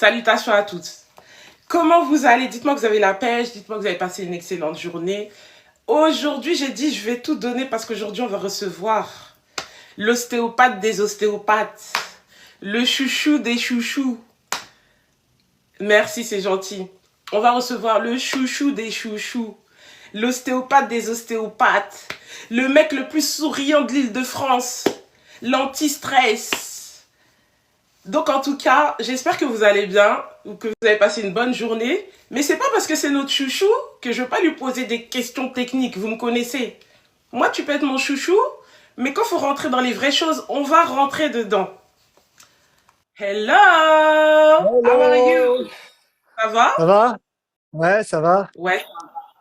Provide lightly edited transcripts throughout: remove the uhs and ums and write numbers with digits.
Salutations à toutes. Comment vous allez? Dites-moi que vous avez la pêche, dites-moi que vous avez passé une excellente journée. Aujourd'hui, j'ai dit je vais tout donner parce qu'aujourd'hui, on va recevoir l'ostéopathe des ostéopathes, le chouchou des chouchous. Merci, c'est gentil. On va recevoir le chouchou des chouchous, l'ostéopathe des ostéopathes, le mec le plus souriant de l'île de France, l'anti-stress. Donc en tout cas, j'espère que vous allez bien ou que vous avez passé une bonne journée. Mais c'est pas parce que c'est notre chouchou que je vais pas lui poser des questions techniques. Vous me connaissez. Moi, tu peux être mon chouchou, mais quand faut rentrer dans les vraies choses, on va rentrer dedans. Hello! How are Hello! you? Ça va? Ça va? Ouais, ça va. Ouais.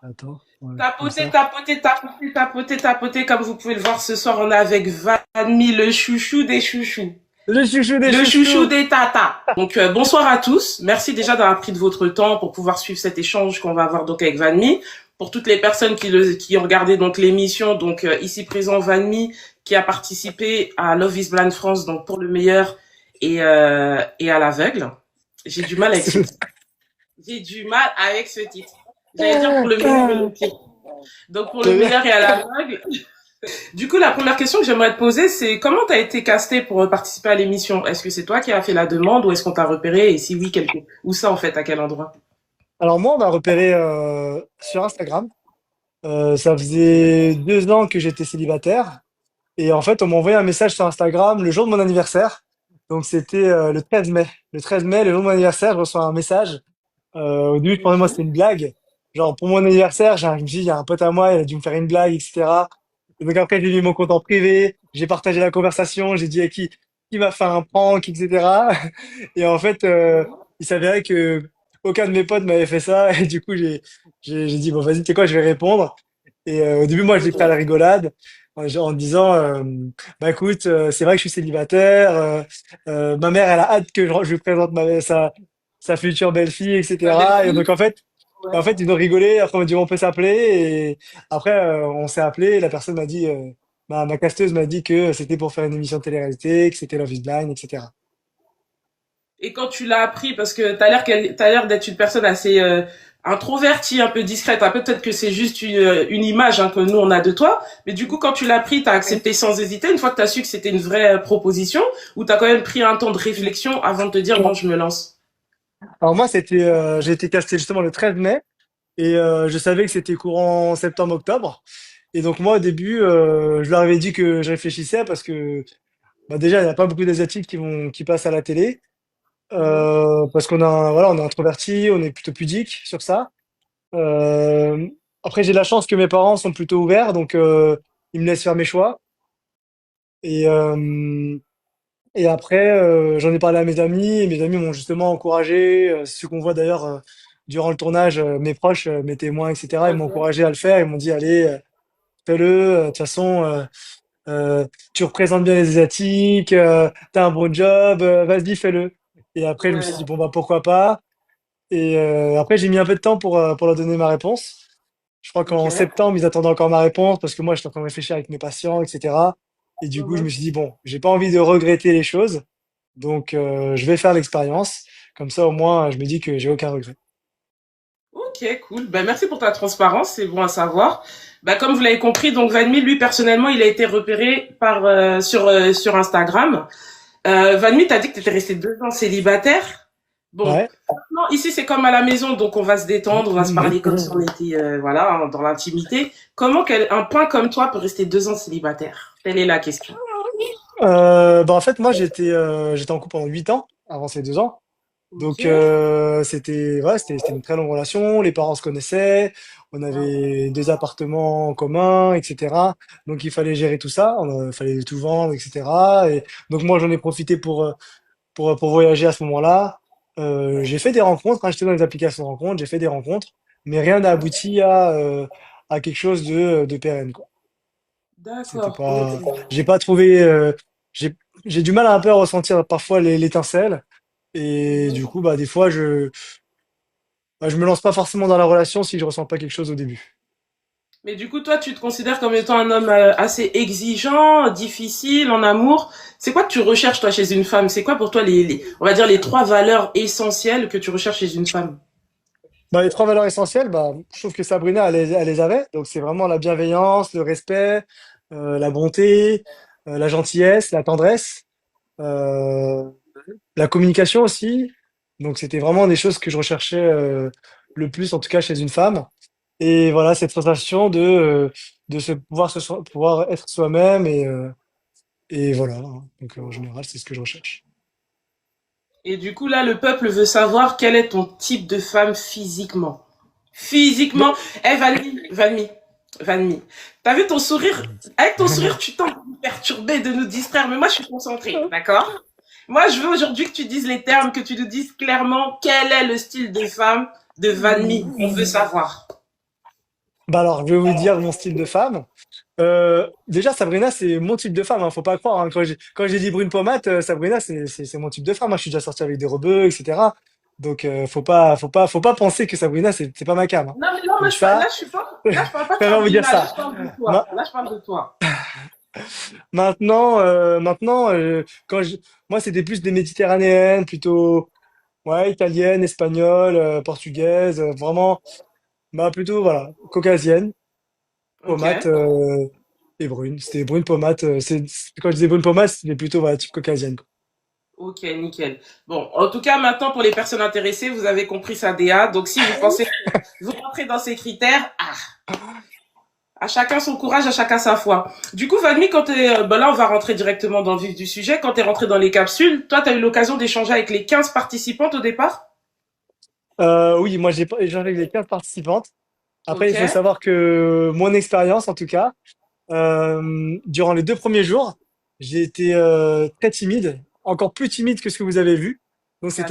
Attends, ouais, comme Tapoter, ça. tapoter, tapoter, tapoter, tapoter. Comme vous pouvez le voir ce soir, on est avec Vanmi, le chouchou des chouchous. Le chouchou des Le chouchou chouchous! des tatas. Donc bonsoir à tous. Merci déjà d'avoir pris de votre temps pour pouvoir suivre cet échange qu'on va avoir donc avec Vanmi. Pour toutes les personnes qui ont regardé donc l'émission, donc ici présent Vanmi qui a participé à Love is Blind France donc pour le meilleur et à l'aveugle. J'ai du mal avec ce titre. J'ai du mal avec ce titre. J'allais dire pour le meilleur et le pire. Donc pour le meilleur et à l'aveugle. Du coup, la première question que j'aimerais te poser, c'est comment tu as été casté pour participer à l'émission? Est-ce que c'est toi qui as fait la demande ou est-ce qu'on t'a repéré? Et si oui, où ça en fait, à quel endroit? Alors moi, on m'a repéré sur Instagram. Ça faisait 2 ans que j'étais célibataire. Et en fait, on m'a envoyé un message sur Instagram le jour de mon anniversaire. Donc c'était le 13 mai. Le 13 mai, le jour de mon anniversaire, je reçois un message. Au début, je pensais moi c'était une blague. Genre pour mon anniversaire, je me suis dit, il y a un pote à moi, il a dû me faire une blague, etc. Et donc après, j'ai mis mon compte en privé, j'ai partagé la conversation, j'ai dit à qui m'a fait un prank, etc. Et en fait, il s'avérait que aucun de mes potes m'avait fait ça. Et du coup, j'ai dit, bon, vas-y, tu sais quoi, je vais répondre. Et au début, moi, je l'ai pris à la rigolade en disant, bah écoute, c'est vrai que je suis célibataire. Ma mère, elle a hâte que je lui présente sa future belle-fille, La etc. Et belle-fille? donc en fait, ils ont rigolé. Après, on m'a dit on peut s'appeler. Et après, on s'est appelé. Et la personne m'a dit, ma casteuse m'a dit que c'était pour faire une émission de télé-réalité, que c'était Love is Blind, etc. Et quand tu l'as appris, parce que t'as l'air d'être une personne assez introvertie, un peu discrète, un peu peut-être que c'est juste une image hein, que nous on a de toi, mais du coup quand tu l'as appris, t'as accepté sans hésiter, une fois que t'as su que c'était une vraie proposition, ou t'as quand même pris un temps de réflexion avant de te dire bon je me lance. Alors moi, j'ai été casté justement le 13 mai. Et je savais que c'était courant septembre-octobre. Et donc moi, au début, je leur avais dit que je réfléchissais parce que bah, déjà, il n'y a pas beaucoup d'Asiatiques qui passent à la télé. Mhm. Parce voilà, on est introverti, on est plutôt pudique sur ça. Euh, Après, j'ai la chance que mes parents sont plutôt ouverts, donc ils me laissent faire mes choix. Et, euh, et après, j'en ai parlé à mes amis, et mes amis m'ont justement encouragé. C'est ce qu'on voit d'ailleurs durant le tournage, mes proches, mes témoins, etc. Ils m'ont Ok. encouragé à le faire. Ils m'ont dit, allez, fais-le. De toute façon, tu représentes bien les Asiatiques, t'as un bon job, vas-y, fais-le. Et après, je me suis dit, Ouais. bon, bah, pourquoi pas. Et après, j'ai mis un peu de temps pour leur donner ma réponse. Je crois Ok. qu'en septembre, ils attendaient encore ma réponse parce que moi, j'étais en train de réfléchir avec mes patients, etc. Et du coup, je me Mhm. suis dit, bon, j'ai pas envie de regretter les choses. Donc, je vais faire l'expérience. Comme ça, au moins, je me dis que j'ai aucun regret. Ok, cool. Ben, merci pour ta transparence, c'est bon à savoir. Ben, comme vous l'avez compris, donc Vanmi, lui, personnellement, il a été repéré sur Instagram. Vanmi, t'as dit que t'étais resté 2 ans célibataire. Bon, Ouais. non, ici, c'est comme à la maison, donc on va se détendre, on va se parler comme si on était, voilà, hein, dans l'intimité. Un point comme toi peut rester 2 ans célibataire? Telle est la question. Bah, en fait, moi, j'étais en couple pendant 8 ans, avant ces 2 ans. Ok. Donc, c'était une très longue relation. Les parents se connaissaient. On avait 2 appartements en commun, etc. Donc, il fallait gérer tout ça. Il fallait tout vendre, etc. Et donc, moi, j'en ai profité pour voyager à ce moment-là. J'ai fait des rencontres, hein, j'étais dans les applications de rencontres, j'ai fait des rencontres, mais rien n'a abouti à quelque chose de pérenne, quoi. C'était D'accord, pas, ok. j'ai pas trouvé, j'ai, j'ai du mal un peu à ressentir parfois l'étincelle. Et du Mhm. coup, bah, des fois, je me lance pas forcément dans la relation si je ressens pas quelque chose au début. Mais du coup, toi, tu te considères comme étant un homme assez exigeant, difficile en amour. C'est quoi que tu recherches, toi, chez une femme? C'est quoi pour toi on va dire, les trois valeurs essentielles que tu recherches chez une femme? Bah, les trois valeurs essentielles, bah, je trouve que Sabrina, elle les avait. Donc, c'est vraiment la bienveillance, le respect, la bonté, la gentillesse, la tendresse, euh, la communication aussi. Donc, c'était vraiment des choses que je recherchais le plus, en tout cas, chez une femme. Et voilà, cette sensation de pouvoir être soi-même et voilà. Donc, en général, c'est ce que je recherche. Et du coup, là, le peuple veut savoir quel est ton type de femme physiquement. Mais- Physiquement, eh, Vanmi, t'as vu ton sourire? Avec ton sourire, tu tentes de nous perturber, de nous distraire, mais moi, je suis concentrée, d'accord? Moi, je veux aujourd'hui que tu dises les termes, que tu nous dises clairement quel est le style de femme de Vanmi. On veut savoir. Bah alors, je vais vous dire mon style de femme. Déjà, Sabrina, c'est mon type de femme, hein, faut pas croire, hein. Quand j'ai dit brune pommade, Sabrina, c'est mon type de femme, hein. Je suis déjà sorti avec des rebeux, etc. Donc, faut pas penser que Sabrina, c'est pas ma cam, hein. Non, mais non, Donc là, ça, je suis pas, là, je parle je pas de préfère vous dire Sabrina, là, ça. je parle de toi. Ma- Là, je parle de toi. maintenant, moi, c'était plus des méditerranéennes, plutôt, ouais, italiennes, espagnoles, portugaises, vraiment, bah, plutôt, voilà, caucasienne, Ok. pommade, et brune. C'était brune pommade, quand je disais brune pommade, c'était plutôt, voilà, type caucasienne, quoi. Ok, nickel. Bon, en tout cas, maintenant, pour les personnes intéressées, vous avez compris sa DA. Donc, si vous pensez que vous rentrez dans ces critères, à chacun son courage, à chacun sa foi. Du coup, Vladimir, là, on va rentrer directement dans le vif du sujet. Quand tu es rentré dans les capsules, toi, tu as eu l'occasion d'échanger avec les 15 participantes au départ? Oui, moi j'ai pas échangé avec les 15 participantes. Après, Ok, il faut savoir que mon expérience, en tout cas, durant les 2 premiers jours, j'ai été très timide, encore plus timide que ce que vous avez vu. Donc d'accord.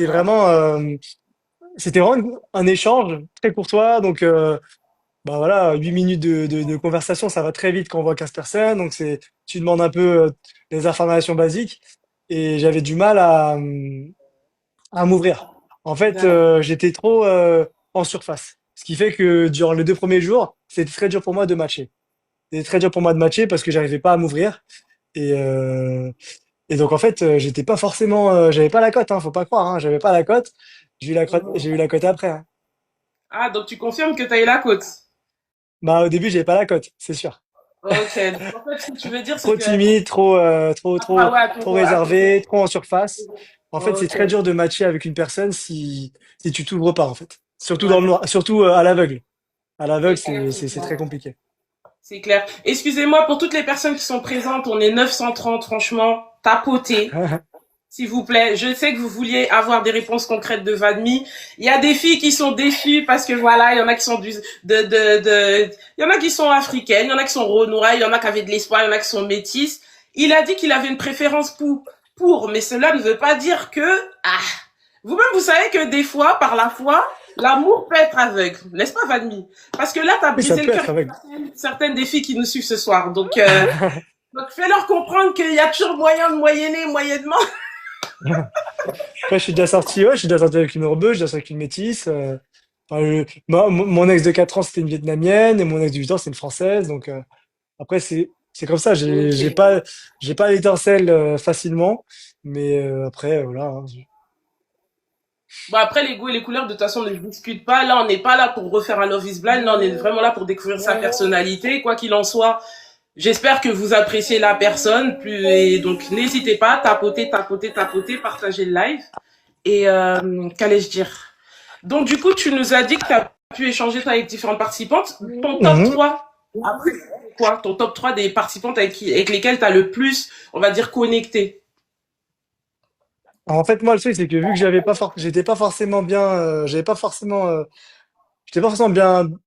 c'était vraiment un échange très courtois. Donc bah voilà, 8 minutes de conversation, ça va très vite quand on voit 15 personnes. Donc tu demandes un peu les informations basiques et j'avais du mal à m'ouvrir. En fait, D'accord. j'étais trop en surface. Ce qui fait que durant les 2 premiers jours, c'était très dur pour moi de matcher. C'était très dur pour moi de matcher parce que j'arrivais pas à m'ouvrir. Et, euh, et donc en fait, j'étais pas forcément, j'avais pas la cote, hein, faut pas croire, hein, j'avais pas la cote. J'ai eu la cote après, hein. Ah, donc tu confirmes que tu as eu la côte. Bah au début, j'avais pas la cote, c'est sûr. Ok, donc en fait, ce que tu veux dire, c'est Trop que timide, ah ouais, trop réservé, trop en surface. En fait, c'est ok, très dur de matcher avec une personne si tu t'ouvres pas, en fait. Surtout dans ouais, le noir, surtout à l'aveugle. À l'aveugle, c'est clair, c'est très compliqué. c'est clair. Excusez-moi pour toutes les personnes qui sont présentes, on est 930, franchement, tapotez. S'il vous plaît, je sais que vous vouliez avoir des réponses concrètes de Vadmi. Il y a des filles qui sont déçues parce que voilà, il y en a qui sont il y en a qui sont africaines, il y en a qui sont renois, il y en a qui avaient de l'espoir, il y en a qui sont métisses. Il a dit qu'il avait une préférence mais cela ne veut pas dire que, vous-même vous savez que des fois, par la foi, l'amour peut être aveugle, n'est-ce pas Vadmi? Parce que là, t'as Oui, ça brisé le peut cœur être de aveugle. certaines des filles qui nous suivent ce soir. Donc fais-leur comprendre qu'il y a toujours moyen de moyenner moyennement. Après, je suis déjà sorti avec une rebeu, je suis déjà sorti avec une métisse. Enfin, mon ex de 4 ans, c'était une Vietnamienne, et mon ex de 8 ans, c'est une Française. Donc, après, c'est comme ça. Ok. J'ai pas l'étincelle facilement. Mais après, voilà, hein. Bon, après, les goûts et les couleurs, de toute façon, ne se discutent pas. Là, on n'est pas là pour refaire un Love is Blind. Là, on est vraiment là pour découvrir sa personnalité. Quoi qu'il en soit, j'espère que vous appréciez la personne. Et donc, n'hésitez pas, tapoter, partagez le live. Et qu'allais-je dire? Donc, du coup, tu nous as dit que tu as pu échanger toi, avec différentes participantes. Ton top Mhm. 3, après, quoi? Ton top 3 des participantes avec lesquelles tu as le plus, on va dire, connecté. En fait, moi, le truc, c'est que vu que j'étais pas forcément bien, j'étais pas forcément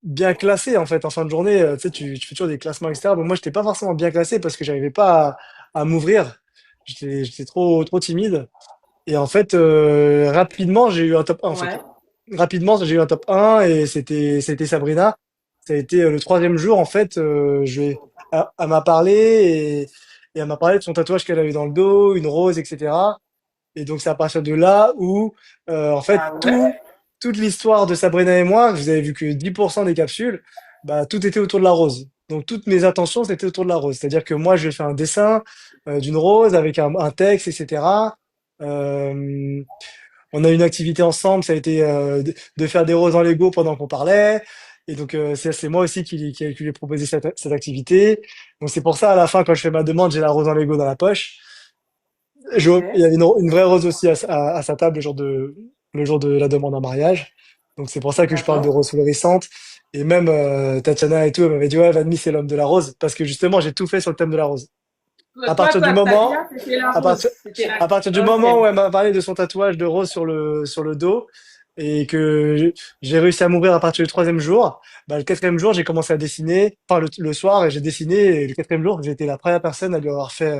bien classé en fait en fin de journée. Tu sais, tu fais toujours des classements etc. Bon, moi, j'étais pas forcément bien classé parce que j'arrivais pas à m'ouvrir. J'étais trop timide. Et en fait, rapidement, j'ai eu un top 1 en fait. Ouais. Rapidement, j'ai eu un top 1 et c'était Sabrina. Ça a été le troisième jour en fait. Elle m'a parlé et elle m'a parlé de son tatouage qu'elle avait dans le dos, une rose, etc. Et donc c'est à partir de là où, en fait, Ah ouais? toute l'histoire de Sabrina et moi, vous avez vu que 10% des capsules, bah, tout était autour de la rose. Donc toutes mes attentions, c'était autour de la rose. C'est-à-dire que moi, je vais faire un dessin d'une rose avec un texte, etc. Euh, on a eu une activité ensemble, ça a été de faire des roses en Lego pendant qu'on parlait. Et donc c'est moi aussi qui lui ai proposé cette activité. Donc c'est pour ça à la fin, quand je fais ma demande, j'ai la rose en Lego dans la poche. Ok, Il y avait une vraie rose aussi à sa table le jour de la demande en mariage. Donc c'est pour ça que je parle de d'accord. rose florissantes. Et même Tatiana et tout, elle m'avait dit, ouais, Vanmi, c'est l'homme de la rose. Parce que justement, j'ai tout fait sur le thème de la rose. À Toi, partir du ta moment, DIA, c'était la à rose. partir, C'était à partir du la... Ok, moment où elle m'a parlé de son tatouage de rose sur le dos, et que j'ai réussi à m'ouvrir à partir du troisième jour, bah, le quatrième jour, j'ai commencé à dessiner, enfin le soir, et j'ai dessiné, et le quatrième jour, j'étais la première personne à lui avoir fait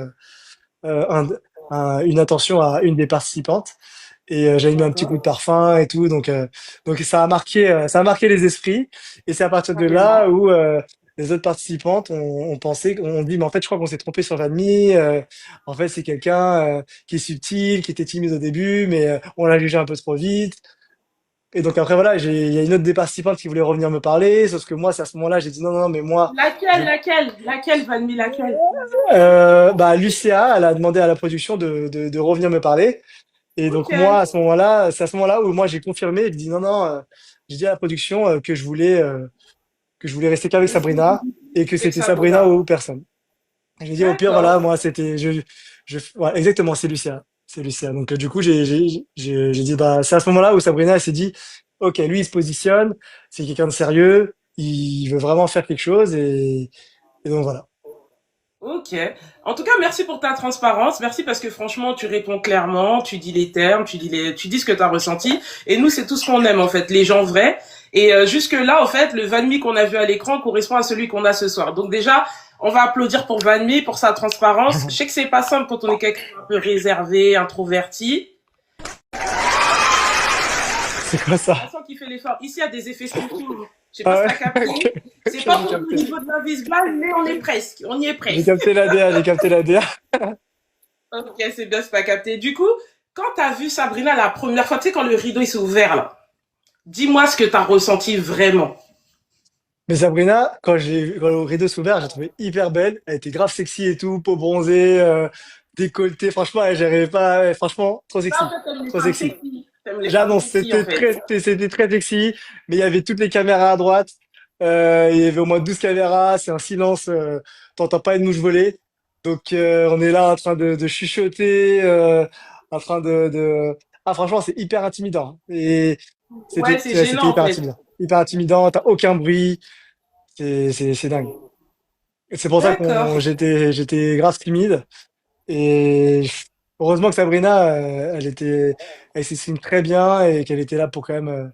euh, un- une attention à une des participantes. Et j'avais mis un petit coup d'accord. de parfum et tout, donc ça a marqué les esprits. Et c'est à partir de là Carrément. où les autres participantes ont pensé, ont dit, mais en fait, je crois qu'on s'est trompé sur Vanmi. En fait, c'est quelqu'un qui est subtil, qui était timide au début, mais on l'a jugé un peu trop vite. Et donc après voilà, il y a une autre des participantes qui voulait revenir me parler, sauf que moi, c'est à ce moment-là, j'ai dit non, non, non, mais moi, je, Laquelle, Vanmi, laquelle? bah Lucia, elle a demandé à la production de revenir me parler. Et Ok. donc moi, à ce moment-là, c'est à ce moment-là où moi j'ai confirmé, j'ai dit non, non, j'ai dit à la production que je voulais rester qu'avec Sabrina et que C'est que c'était ça Sabrina brûla. ou personne. J'ai dit au pire, voilà, D'accord. moi c'était, ouais, exactement, c'est Lucia, c'est Lucia. Donc du coup, j'ai dit bah c'est à ce moment-là où Sabrina elle s'est dit, ok, lui il se positionne, c'est quelqu'un de sérieux, il veut vraiment faire quelque chose et donc voilà. Ok. En tout cas, merci pour ta transparence. Merci parce que franchement, tu réponds clairement, tu dis les termes, tu dis ce que tu as ressenti. Et nous, c'est tout ce qu'on aime, en fait, les gens vrais. Et jusque-là, en fait, le Vanmi qu'on a vu à l'écran correspond à celui qu'on a ce soir. Donc déjà, on va applaudir pour Vanmi, pour sa transparence. Je sais que c'est pas simple quand on est quelqu'un un peu réservé, introverti. C'est quoi On ça? sent qu'il fait l'effort. Ici, il y a des effets spéciaux. Je sais pas Ah si ouais, t'as capté. ok, C'est ok, pas j'ai pour le capté. niveau de l'invisible, mais on est presque. On y est J'ai presque. capté la DA, j'ai capté la DA. Ok, c'est bien, c'est pas capté. Du coup, quand t'as vu Sabrina la première fois, tu sais, quand le rideau il s'est ouvert là, dis-moi ce que t'as ressenti vraiment. Mais Sabrina, quand le rideau s'est ouvert, j'ai trouvé hyper belle. Elle était grave sexy et tout, peau bronzée, décolletée. Franchement, j'arrivais pas. Ouais, franchement, trop Ça, en sexy, fait, t'aimes les trop femmes sexy. sexy. T'aimes les femmes J'annonce, sexy, en fait. c'était très sexy. Mais il y avait toutes les caméras à droite. Il y avait au moins 12 caméras. C'est un silence. T'entends pas une mouche voler. Donc on est là en train de chuchoter, en train Ah franchement, c'est hyper intimidant. Et Ouais, c'est c'était gênant, en hyper fait. intimidant. Hyper intimidant. T'as aucun bruit. C'est dingue. Et c'est pour ça D'accord. j'étais grave timide. Et heureusement que Sabrina, elle s'exprime très bien et qu'elle était là pour quand même,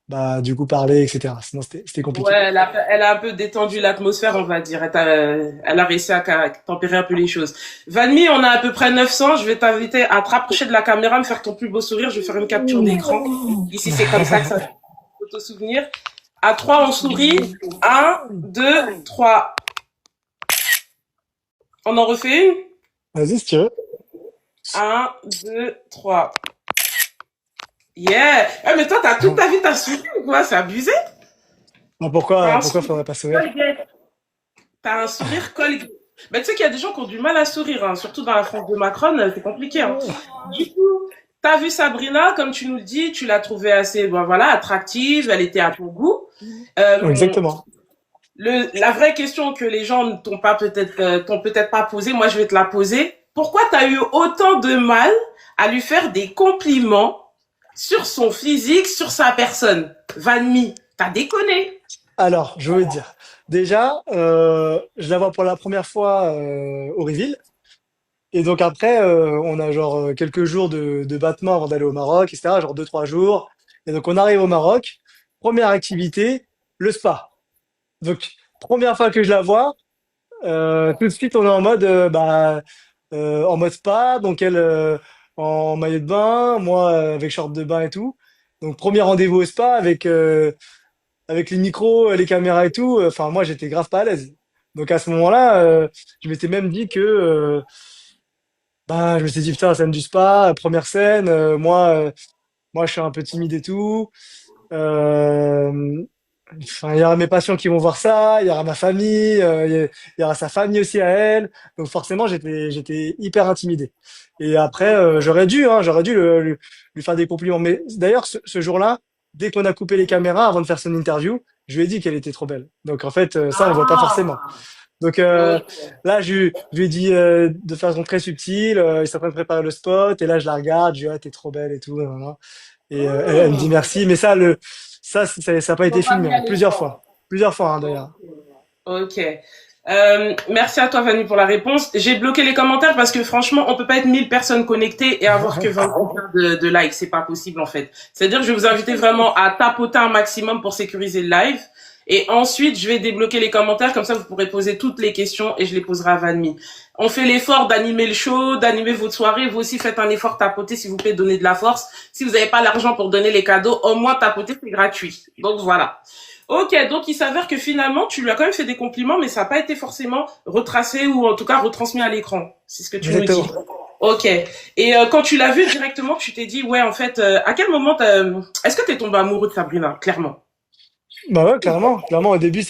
bah, du coup, parler, etc. Sinon, c'était Ouais, compliqué. elle a un peu détendu l'atmosphère, on va dire. Elle a réussi à tempérer un peu les choses. Vanmi, on a à peu près 900. Je vais t'inviter à te rapprocher de la caméra, me faire ton plus beau sourire. Je vais faire une capture d'écran. Ici, c'est comme ça que ça se photo souvenir. À 3, on sourit. Un, 2, 3. On en refait une. Vas-y, si tu veux. Un, 2, 3. Yeah. Eh, mais toi, t'as toute ta vie, t'as souri ou quoi? C'est abusé. Bon, T'as un pourquoi sourire faudrait pas sourire? colgate. T'as un sourire colgate. Mais tu sais qu'il y a des gens qui ont du mal à sourire, hein. Surtout dans la France de Macron, c'est compliqué, hein. Du coup, t'as vu Sabrina, comme tu nous le dis, tu l'as trouvée assez, bon, voilà, attractive, elle était à ton goût. Euh, Exactement. la vraie question que les gens ne t'ont peut-être pas posée, moi je vais te la poser. Pourquoi t'as eu autant de mal à lui faire des compliments sur son physique, sur sa personne? Vanmi, t'as déconné. Alors, je veux dire. Déjà, je la vois pour la première fois au reveal. Et donc après, on a genre quelques jours de battement avant d'aller au Maroc, etc. Genre 2, 3 jours. Et donc on arrive au Maroc. Première activité, le spa. Donc première fois que je la vois, tout de suite on est en mode en mode spa. Donc elle en maillot de bain, moi avec short de bain et tout. Donc premier rendez-vous au spa avec les micros, les caméras et tout. Enfin moi j'étais grave pas à l'aise. Donc à ce moment-là, je m'étais même dit que bah, je me suis dit, putain, scène du spa, première scène, moi, je suis un peu timide et tout. Euh, Enfin, il y aura mes patients qui vont voir ça, il y aura ma famille, il y aura sa famille aussi à elle. Donc forcément, j'étais hyper intimidé. Et après, j'aurais dû lui faire des compliments. Mais d'ailleurs, ce jour-là, dès qu'on a coupé les caméras, avant de faire son interview, je lui ai dit qu'elle était trop belle. Donc en fait, ça, on le voit pas forcément. Ah, Donc ok. là, je lui ai dit de façon très subtile, il s'est en train de préparer le spot, et là, je la regarde, je lui dis, ah, t'es trop belle et tout. Voilà. Et elle me dit Hmm. merci, mais ça a pas été Faut pas filmé, mis hein, à l'écran. plusieurs fois hein, Ok. d'ailleurs. Ok. Merci à toi, Vanny, pour la réponse. J'ai bloqué les commentaires parce que franchement, on peut pas être 1000 personnes connectées et avoir que 20 de likes. C'est pas possible, en fait. C'est-à-dire que je vais vous inviter vraiment à tapoter un maximum pour sécuriser le live. Et ensuite, je vais débloquer les commentaires. Comme ça, vous pourrez poser toutes les questions et je les poserai à Vanny. On fait l'effort d'animer le show, d'animer votre soirée. Vous aussi, faites un effort, tapoter, s'il vous plaît, donnez de la force. Si vous n'avez pas l'argent pour donner les cadeaux, au moins tapoter, c'est gratuit. Donc voilà. Ok, donc il s'avère que finalement, tu lui as quand même fait des compliments, mais ça n'a pas été forcément retracé ou en tout cas retransmis à l'écran. C'est ce que tu nous dis. Exactement. Ok. Et quand tu l'as vu directement, tu t'es dit, ouais, en fait, à quel moment est-ce que t'es tombé amoureux de Sabrina, clairement? Bah ouais, clairement, au début,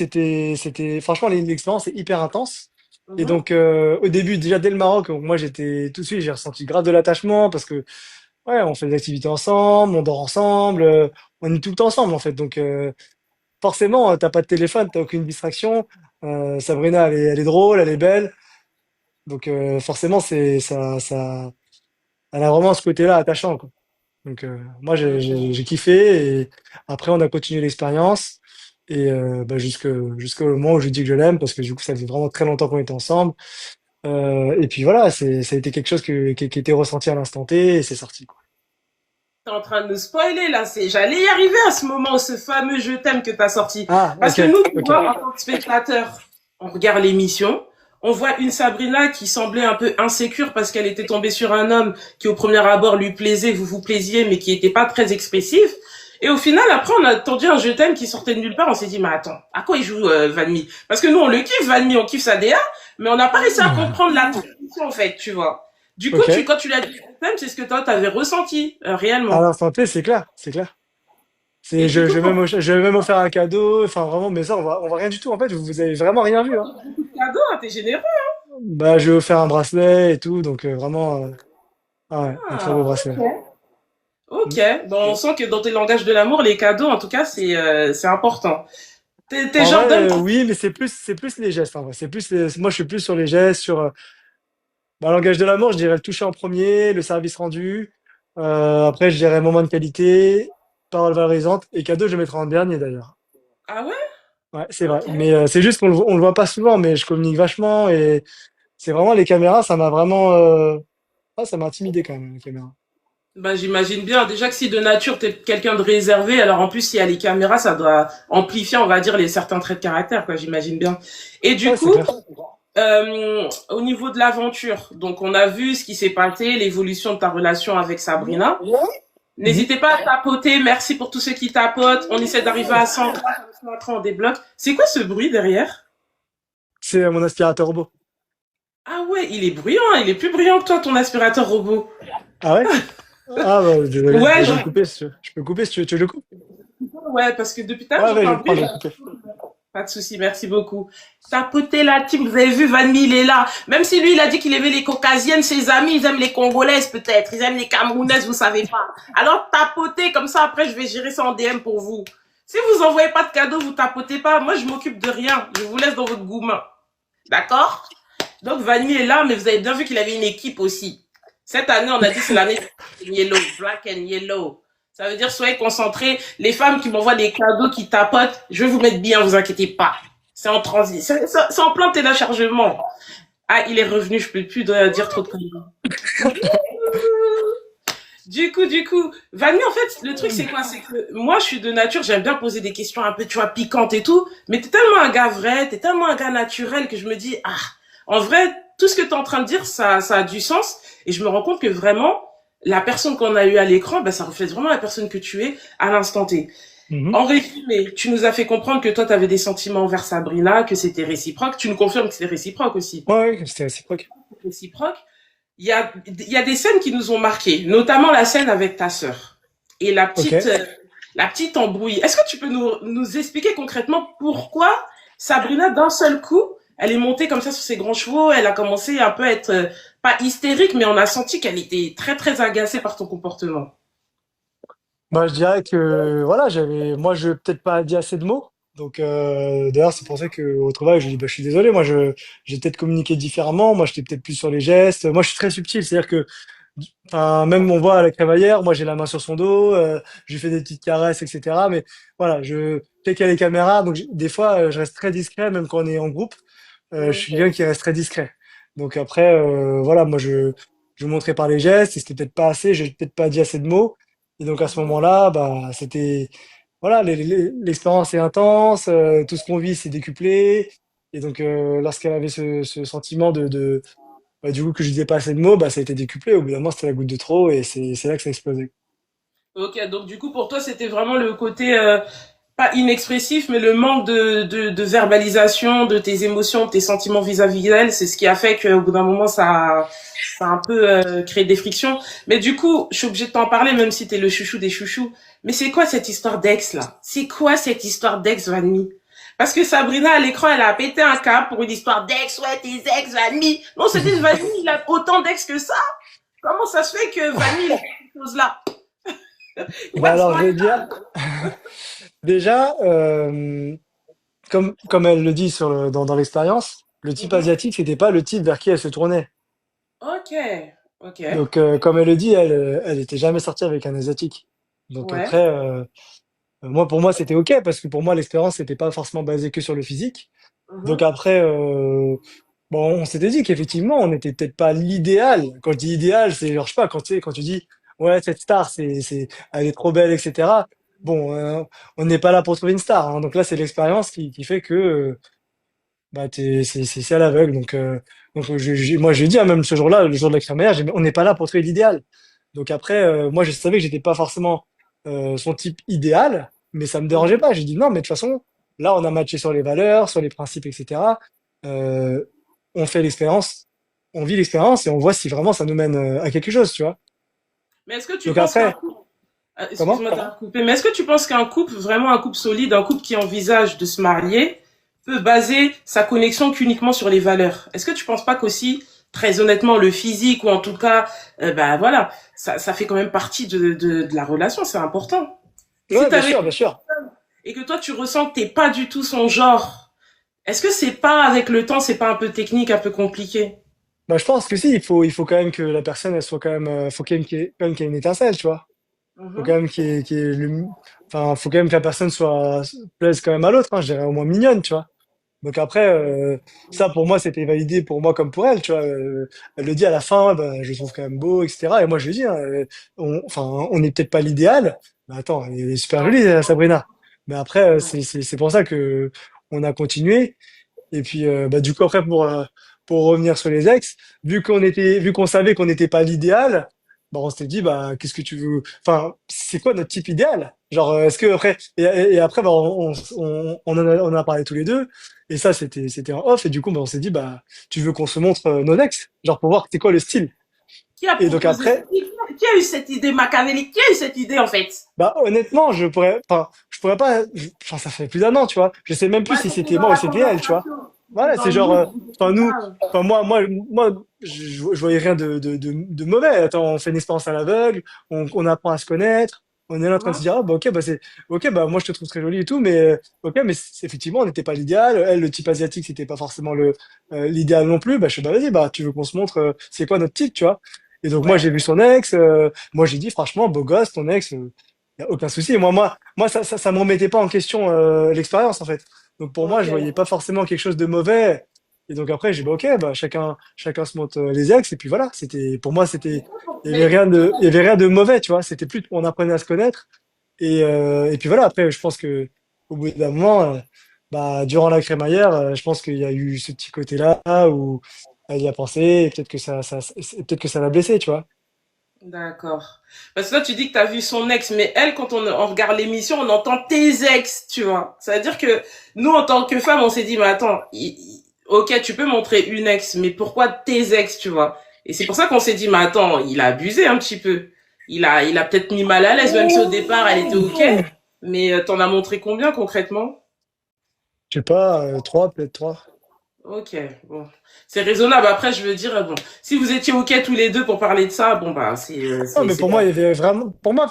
franchement, l'expérience est hyper intense. Et Mhm. donc, au début, déjà dès le Maroc, moi, j'étais tout de suite, j'ai ressenti grave de l'attachement parce que, ouais, on fait des activités ensemble, on dort ensemble, on est tout le temps ensemble, en fait. Donc, forcément, t'as pas de téléphone, t'as aucune distraction. Sabrina, elle est drôle, elle est belle. Donc, forcément, elle a vraiment ce côté-là attachant, quoi. Donc, moi, j'ai kiffé et après, on a continué l'expérience et bah, jusqu'au moment où je dis que je l'aime parce que du coup, ça fait vraiment très longtemps qu'on était ensemble. Et puis voilà, ça a été quelque chose qui était ressenti à l'instant T et c'est sorti, quoi. T'es en train de nous spoiler là, j'allais y arriver à ce moment, ce fameux je t'aime que t'as sorti. Ah, Parce ok, que nous, tu ok. vois, en tant que spectateur, on regarde l'émission, on voit une Sabrina qui semblait un peu insécure parce qu'elle était tombée sur un homme qui au premier abord lui plaisait, vous vous plaisiez, mais qui était pas très expressif. Et au final, après, on a entendu un je t'aime qui sortait de nulle part, on s'est dit, mais attends, à quoi il joue Vanmi? Parce que nous, on le kiffe, Vanmi, on kiffe sa DA, mais on n'a pas réussi à comprendre la transition, en fait, tu vois. Du coup, Ok. quand tu l'as dit je t'aime, c'est ce que toi, t'avais ressenti, À réellement. l'instant T, c'est clair, c'est clair. Et du coup, pour Je vais même offert un cadeau, enfin vraiment, mais ça, on voit rien du tout. En fait, vous avez vraiment rien vu, hein. cadeau, hein, t'es généreux. Bah, je vais offert un bracelet et tout, donc vraiment, ah ouais, un très beau Ah, bracelet. ok. Mm. Bon, on sent que dans tes langages de l'amour, les cadeaux, en tout cas, c'est important. T'es En genre vrai, d'homme. oui, mais c'est plus les gestes, en vrai. Moi, je suis plus sur les gestes, sur, bah, langage de l'amour, je dirais le toucher en premier, le service rendu. Après, je dirais moment de qualité, parole valorisante et cadeau, je mettrai en dernier d'ailleurs. Ah ouais? Ouais, c'est vrai. Ok. Mais c'est juste on le voit pas souvent, mais je communique vachement et c'est vraiment les caméras, ça m'a intimidé quand même, les caméras. Bah, j'imagine bien. Déjà que si de nature t'es quelqu'un de réservé, alors en plus, s'il y a les caméras, ça doit amplifier, on va dire, les certains traits de caractère, quoi, j'imagine bien. Et du Ouais, c'est coup, clair. au niveau de l'aventure, donc on a vu ce qui s'est passé, l'évolution de ta relation avec Sabrina. Mhm. N'hésitez pas à tapoter. Merci pour tous ceux qui tapotent. On essaie d'arriver à 100 grâce après on débloque. C'est quoi ce bruit derrière? C'est mon aspirateur robot. Ah ouais, il est bruyant. Il est plus bruyant que toi, ton aspirateur robot. Ah ouais? Ah bah, désolé. Bah, Ouais, je vais le couper si tu veux. Je peux le couper si tu veux le couper. ouais, parce que depuis tout à l'heure, Ouais, ouais, j'entends un bruit. je vais le couper. Pas de souci, merci beaucoup. Tapotez la team, vous avez vu, Vanmi, il est là. Même si lui, il a dit qu'il aimait les caucasiennes, ses amis, ils aiment les congolaises peut-être, ils aiment les camerounaises, vous savez pas. Alors tapotez, comme ça après, je vais gérer ça en DM pour vous. Si vous envoyez pas de cadeaux, vous tapotez pas. Moi, je m'occupe de rien. Je vous laisse dans votre gourmand. D'accord? Donc, Vanmi est là, mais vous avez bien vu qu'il avait une équipe aussi. Cette année, on a dit c'est l'année yellow, black and yellow. Ça veut dire soyez concentrés. Les femmes qui m'envoient des cadeaux, qui tapotent, je vais vous mettre bien, vous inquiétez pas. C'est en transit, c'est en plein téléchargement. Ah, il est revenu, je peux plus dire trop de conneries. Du coup, Vanny, en fait, le truc c'est quoi? C'est que moi, je suis de nature, j'aime bien poser des questions un peu, tu vois, piquantes et tout. Mais t'es tellement un gars vrai, t'es tellement un gars naturel que je me dis, ah, en vrai, tout ce que t'es en train de dire, ça a du sens. Et je me rends compte que vraiment, la personne qu'on a eue à l'écran, ben, ça reflète vraiment la personne que tu es à l'instant T. Mhm. En résumé, tu nous as fait comprendre que toi, tu avais des sentiments envers Sabrina, que c'était réciproque. Tu nous confirmes que c'était réciproque aussi. Ouais, ouais, c'était réciproque. Réciproque. Il y a des scènes qui nous ont marqués, notamment la scène avec ta sœur. Et Ok. la petite embrouille. Est-ce que tu peux nous expliquer concrètement pourquoi Sabrina, d'un seul coup, elle est montée comme ça sur ses grands chevaux, elle a commencé un peu à être, pas hystérique, mais on a senti qu'elle était très très agacée par ton comportement. Bah, je dirais que voilà, moi, je peut-être pas dit assez de mots. Donc, d'ailleurs, c'est pour ça qu'au travail, je dis, bah, je suis désolé, j'ai peut-être communiqué différemment. Moi, j'étais peut-être plus sur les gestes. Moi, je suis très subtil, c'est-à-dire que, enfin, même on voit à la crémaillère, moi, j'ai la main sur son dos, je lui fais des petites caresses, etc. Mais voilà, je sais qu'il y a les caméras, donc des fois, je reste très discret, même quand on est en groupe. Je suis quelqu'un qui reste très discret. Donc après, voilà, je montrais par les gestes, et c'était peut-être pas assez, j'ai peut-être pas dit assez de mots. Et donc à ce moment-là, bah, voilà, l'expérience est intense, tout ce qu'on vit, c'est décuplé. Et donc, lorsqu'elle avait ce sentiment bah, du coup, que je disais pas assez de mots, bah, ça a été décuplé. Au bout d'un moment, c'était la goutte de trop, et c'est là que ça a explosé. Ok, donc du coup pour toi c'était vraiment le côté pas inexpressif, mais le manque de verbalisation de tes émotions, de tes sentiments vis-à-vis d'elle, c'est ce qui a fait qu'au bout d'un moment ça a un peu créé des frictions. Mais du coup, je suis obligée de t'en parler même si t'es le chouchou des chouchous. Mais c'est quoi cette histoire d'ex là? C'est quoi cette histoire d'ex, Vanny? Parce que Sabrina à l'écran elle a pété un câble pour une histoire d'ex, ouais tes ex, Vanny. Non, c'était Vanny, il a autant d'ex que ça. Comment ça se fait que Vanny il a cette chose là? Bah, What's alors, je going vais dire, déjà, comme elle le dit dans l'expérience, le type on? asiatique, c'était pas le type vers qui elle se tournait. Ok, ok, Donc, comme elle le dit, elle était jamais sortie avec un asiatique. Donc ouais. après, pour moi, c'était ok parce que pour moi, l'expérience n'était pas forcément basée que sur le physique. Donc Mhm. après, bon, on s'était dit qu'effectivement, on n'était peut-être pas l'idéal. Quand je dis idéal, c'est genre, je sais pas, quand tu dis, ouais, cette star, elle est trop belle, etc. Bon, on n'est pas là pour trouver une star, hein. Donc là, c'est l'expérience qui fait que, bah, c'est à l'aveugle. Donc moi, je dis, hein, même ce jour-là, le jour de la crémaillère, on n'est pas là pour trouver l'idéal. Donc après, moi, je savais que j'étais pas forcément son type idéal, mais ça me dérangeait Mhm. pas. J'ai dit non, mais de toute façon, là, on a matché sur les valeurs, sur les principes, etc. Euh, on fait l'expérience, on vit l'expérience et on voit si vraiment ça nous mène à quelque chose, tu vois. Mais est-ce que tu Donc penses qu'un après, couple, comment? excuse-moi de t'avoir coupé, mais est-ce que tu penses qu'un couple, vraiment un couple solide, un couple qui envisage de se marier, peut baser sa connexion qu'uniquement sur les valeurs? Est-ce que tu penses pas qu'aussi, très honnêtement, le physique ou en tout cas, bah voilà, ça fait quand même partie de la relation, c'est important. Si Ouais, bien t'avais sûr, bien sûr. et que toi tu ressens que t'es pas du tout son genre, est-ce que c'est pas avec le temps, c'est pas un peu technique, un peu compliqué? Bah, je pense que si, il faut quand même que la personne, elle soit quand même, faut quand même qu'il y ait une étincelle, tu vois. Faut quand Mhm. même enfin, faut quand même que la personne plaise quand même à l'autre, hein, je dirais au moins mignonne, tu vois. Donc après, ça pour moi c'était validé pour moi comme pour elle, tu vois. Elle le dit à la fin, bah, je le trouve quand même beau, etc. Et moi je lui dis, hein, enfin, on n'est peut-être pas l'idéal, mais attends, elle est super jolie, Sabrina. Mais après, c'est pour ça que on a continué. Et puis, bah, du coup, après, pour revenir sur les ex, vu qu'on savait qu'on n'était pas l'idéal, bah, on s'était dit, bah, qu'est-ce que tu veux, enfin, c'est quoi notre type idéal? Genre, est-ce que après, et après, bah, on en a parlé tous les deux, et ça, c'était en off, et du coup, bah, on s'est dit, bah, tu veux qu'on se montre nos ex? Genre, pour voir c'est quoi le style. Qui a Et donc proposé, après, qui a eu cette idée machiavélique? Qui a eu cette idée en fait? bah, honnêtement, je pourrais pas, enfin, ça fait plus d'un an, tu vois. Je sais même plus Ouais, si c'était c'était dans moi ou la c'était elle, tu vois. conversation. C'était Voilà, dans c'est le genre, mood. enfin nous, Ah, enfin moi, je voyais rien de mauvais. Attends, on fait une expérience à l'aveugle, on apprend à se connaître, on est là en train de se hein. dire, ah, bah ok, ok, bah moi je te trouve très jolie et tout, mais ok, mais effectivement on n'était pas l'idéal. Elle, le type asiatique, c'était pas forcément l'idéal non plus. Bah je sais pas, vas-y, bah tu veux qu'on se montre, c'est quoi notre type, tu vois. Et donc moi Ouais. j'ai vu son ex, moi j'ai dit franchement, beau gosse, ton ex, y a aucun souci. Moi ça me remettait pas en question l'expérience en fait. Donc pour moi, Ok. je voyais pas forcément quelque chose de mauvais. Et donc après, j'ai dit, bah, ok, bah, chacun se monte les ex. Et puis voilà, pour moi, Mais il y avait rien de mauvais, tu vois. C'était plus, on apprenait à se connaître. Et puis voilà, après, je pense que au bout d'un moment, bah, durant la crémaillère, je pense qu'il y a eu ce petit côté-là où elle y a pensé. Et peut-être que peut-être que ça l'a blessé, tu vois. d'accord. Parce que là, tu dis que tu as vu son ex, mais elle, quand on regarde l'émission, on entend tes ex, tu vois. Ça veut dire que nous, en tant que femmes, on s'est dit, mais attends, ok, tu peux montrer une ex, mais pourquoi tes ex, tu vois? Et c'est pour ça qu'on s'est dit, mais attends, il a abusé un petit peu. Il a peut-être mis mal à l'aise, même si au départ, elle était ok. Mais t'en as montré combien concrètement? Je sais pas, trois, peut-être trois. Ok, bon. C'est raisonnable. Après, je veux dire, bon, si vous étiez OK tous les deux pour parler de ça, bon, bah, Non, mais c'est pour moi, pas. il y avait vraiment, pour moi,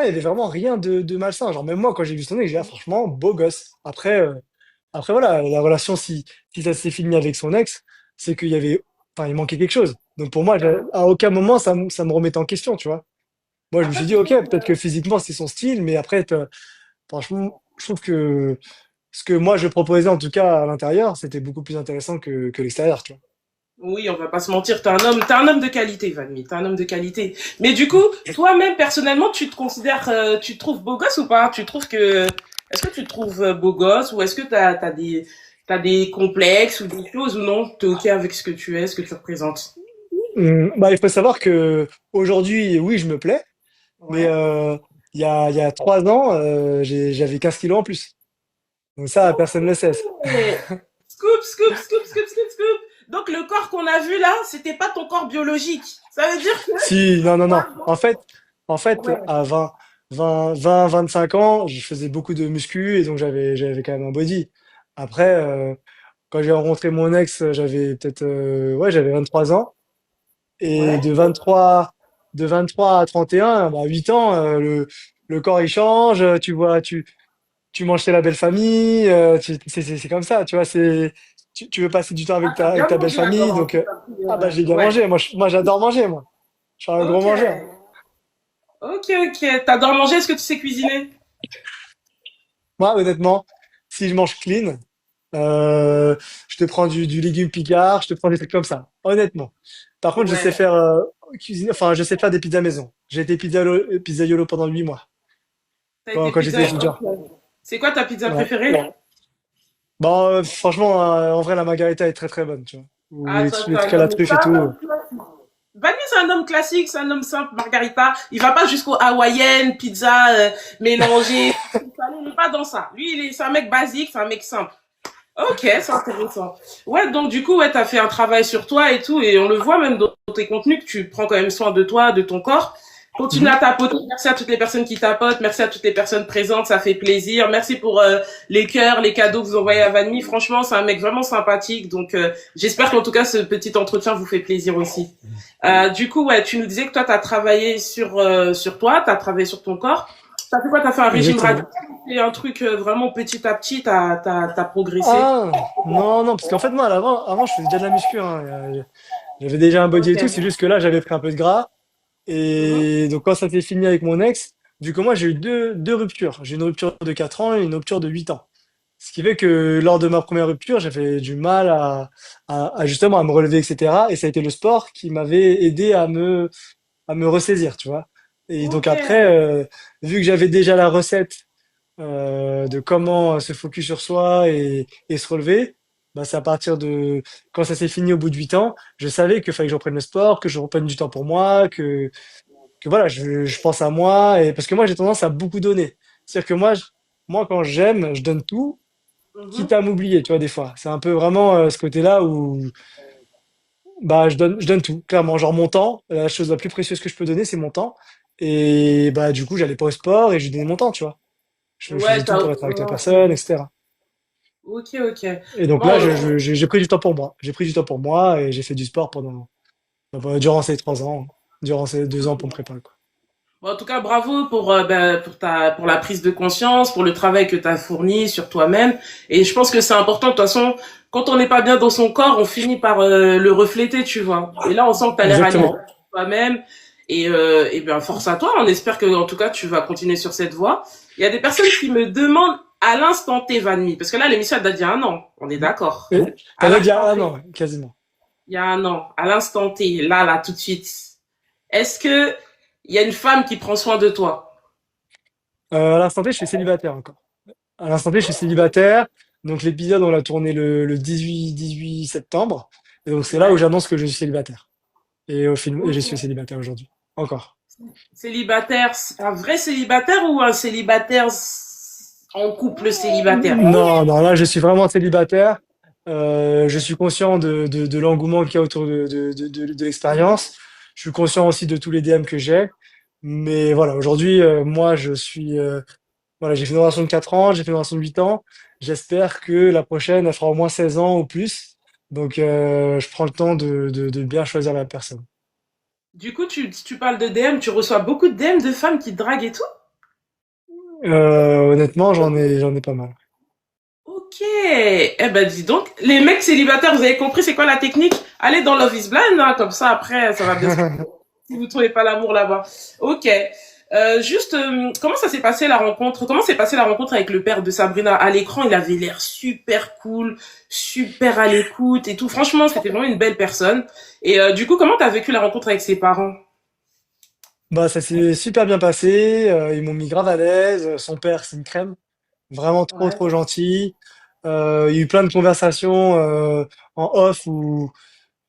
il y avait vraiment rien de malsain. Genre, même moi, quand j'ai vu son ex, j'ai dit, ah, franchement, beau gosse. Après, voilà, la relation, si ça s'est fini avec son ex, c'est qu'il y avait, enfin, il manquait quelque chose. Donc, pour moi, à aucun moment, ça me remettait en question, tu vois. Moi, je me Après, suis dit, ok, peut-être que physiquement, c'est son style, mais après, franchement, je trouve que ce que moi, je proposais, en tout cas, à l'intérieur, c'était beaucoup plus intéressant que l'extérieur, tu vois. oui, on va pas se mentir, t'es un homme de qualité, Vanmi, t'es un homme de qualité. Mais du coup, toi-même, personnellement, tu te considères, tu te trouves beau gosse ou pas? Est-ce que tu te trouves beau gosse ou est-ce que t'as des complexes ou des choses ou non? T'es OK avec ce que tu es, ce que tu représentes? Bah, il faut savoir que aujourd'hui, oui, je me plais, mais Ouais. il y a 3 ans, j'avais 15 kilos en plus. Donc ça, personne ne le sait. Ouais. Scoop, scoop, scoop, scoop, scoop, scoop. Donc le corps qu'on a vu là, c'était pas ton corps biologique. Ça veut dire que Si, non, non, non. En fait, ouais. à 25 ans, je faisais beaucoup de muscu et donc j'avais quand même un body. Après, quand j'ai rencontré mon ex, j'avais peut-être, ouais, j'avais 23 ans. Et Ouais. de 23 à 31, bah, 8 ans, le corps il change, tu vois, tu manges chez la belle famille, c'est comme ça, tu vois, tu veux passer du temps Ah, avec t'as avec bien ta belle mangé alors, famille, en donc, fait. T'as pris, ah bah j'ai bien ouais. mangé, moi j'adore manger, moi. Je suis un gros Ok. mangeur. Ok, ok. T'adores manger, est-ce que tu sais cuisiner? Moi, honnêtement, si je mange clean, euh, je te prends du légume picard, je te prends des trucs comme ça, honnêtement. Par contre, je sais Ouais. faire cuisiner, enfin, je sais faire des pizzas maison. J'ai été pizzaiolo pendant 8 mois, T'as quand, été quand pizza. j'étais étudiant. C'est quoi ta pizza Ouais. préférée? Bon, franchement, en vrai, la margarita est très très bonne, tu vois. Ou Ah, les, toi, les t'es trucs un à la homme, truffe c'est et un tout. homme classique. Vanny, c'est un homme classique, c'est un homme simple, Margarita. Il va pas jusqu'au hawaïenne, pizza mélangée. Il est pas dans ça. Lui, c'est un mec basique, c'est un mec simple. Ok, c'est intéressant. Ouais, donc du coup, ouais, t'as fait un travail sur toi et tout, et on le voit même dans tes contenus que tu prends quand même soin de toi, de ton corps. Continue Mhm. à tapoter. Merci à toutes les personnes qui tapotent. Merci à toutes les personnes présentes. Ça fait plaisir. Merci pour les cœurs, les cadeaux que vous envoyez à Vanny. Franchement, c'est un mec vraiment sympathique. Donc, j'espère qu'en tout cas, ce petit entretien vous fait plaisir aussi. Du coup, ouais, tu nous disais que toi, t'as travaillé sur toi, t'as travaillé sur ton corps. T'as fait quoi? T'as fait un régime radical? Exactement. C'est un truc vraiment petit à petit, t'as progressé. Ah, non, non, parce qu'en fait, moi, avant, je faisais déjà de la muscu, hein. J'avais déjà un body et tout, c'est Ok. juste que là, j'avais pris un peu de gras. Mhm. Et donc, quand ça s'est fini avec mon ex, du coup, moi, j'ai eu deux ruptures. J'ai eu une rupture de 4 ans et une rupture de 8 ans. Ce qui fait que lors de ma première rupture, j'avais du mal justement à me relever, etc. Et ça a été le sport qui m'avait aidé à me ressaisir, tu vois. Et donc Ok. après, vu que j'avais déjà la recette de comment se focus sur soi et se relever, bah c'est à partir de quand ça s'est fini au bout de 8 ans, je savais qu'il fallait que je reprenne le sport, que je reprenne du temps pour moi, que voilà, je pense à moi et parce que moi j'ai tendance à beaucoup donner. C'est-à-dire que moi quand j'aime, je donne tout, quitte Mhm. à m'oublier, tu vois, des fois. C'est un peu vraiment ce côté-là où bah je donne tout, clairement. Genre mon temps, la chose la plus précieuse que je peux donner, c'est mon temps. Et bah du coup, j'allais pas au sport et je donnais mon temps, tu vois. Je Ouais, faisais tout t'as. pour être avec la personne, etc. Ok, ok. Et donc là, Bon, j'ai pris du temps pour moi. J'ai pris du temps pour moi et j'ai fait du sport durant ces 3 ans, durant ces 2 ans pour me préparer, quoi. bon, en tout cas, bravo pour, pour la prise de conscience, pour le travail que tu as fourni sur toi-même. Et je pense que c'est important. De toute façon, quand on n'est pas bien dans son corps, on finit par le refléter, tu vois. Et là, on sent que tu as l'air aligné avec Exactement. toi-même. Et bien, force à toi. On espère que, en tout cas, tu vas continuer sur cette voie. Il y a des personnes qui me demandent à l'instant T, Vanmi, parce que là, l'émission, elle date d'il y a un an. On est d'accord. Et À ça date d'il y a l'instant un T, an, ouais, quasiment. il y a un an, à l'instant T, là, tout de suite. Est-ce que il y a une femme qui prend soin de toi? À l'instant T, je suis célibataire encore. À l'instant T, je suis célibataire. Donc l'épisode, on l'a tourné le 18 septembre. Et donc c'est là où Ouais. j'annonce que je suis célibataire. Et au film, et je suis Ok. célibataire aujourd'hui. Encore. Célibataire, un vrai célibataire ou un célibataire en couple célibataire? Non, non, là, je suis vraiment célibataire. Je suis conscient de l'engouement qu'il y a autour de l'expérience. Je suis conscient aussi de tous les DM que j'ai. Mais voilà, aujourd'hui, moi, je suis, Voilà, j'ai fait une relation de 4 ans, j'ai fait une relation de 8 ans. J'espère que la prochaine, elle fera au moins 16 ans ou plus. Donc, je prends le temps de bien choisir la personne. Du coup, tu parles de DM, tu reçois beaucoup de DM de femmes qui te draguent et tout? Honnêtement, j'en ai pas mal. Ok. Eh ben, dis donc, les mecs célibataires, vous avez compris c'est quoi la technique? Allez dans Love is Blind, hein, comme ça après, ça va bien se passer. Si vous trouvez pas l'amour là-bas. Ok. Juste, comment ça s'est passé la rencontre? Comment s'est passée la rencontre avec le père de Sabrina? À l'écran, il avait l'air super cool, super à l'écoute et tout. Franchement, c'était vraiment une belle personne. Et du coup, comment t'as vécu la rencontre avec ses parents? Bah, ça s'est super bien passé. Ils m'ont mis grave à l'aise. Son père, c'est une crème. Vraiment trop, Ouais. trop gentil. Il y a eu plein de conversations en off où,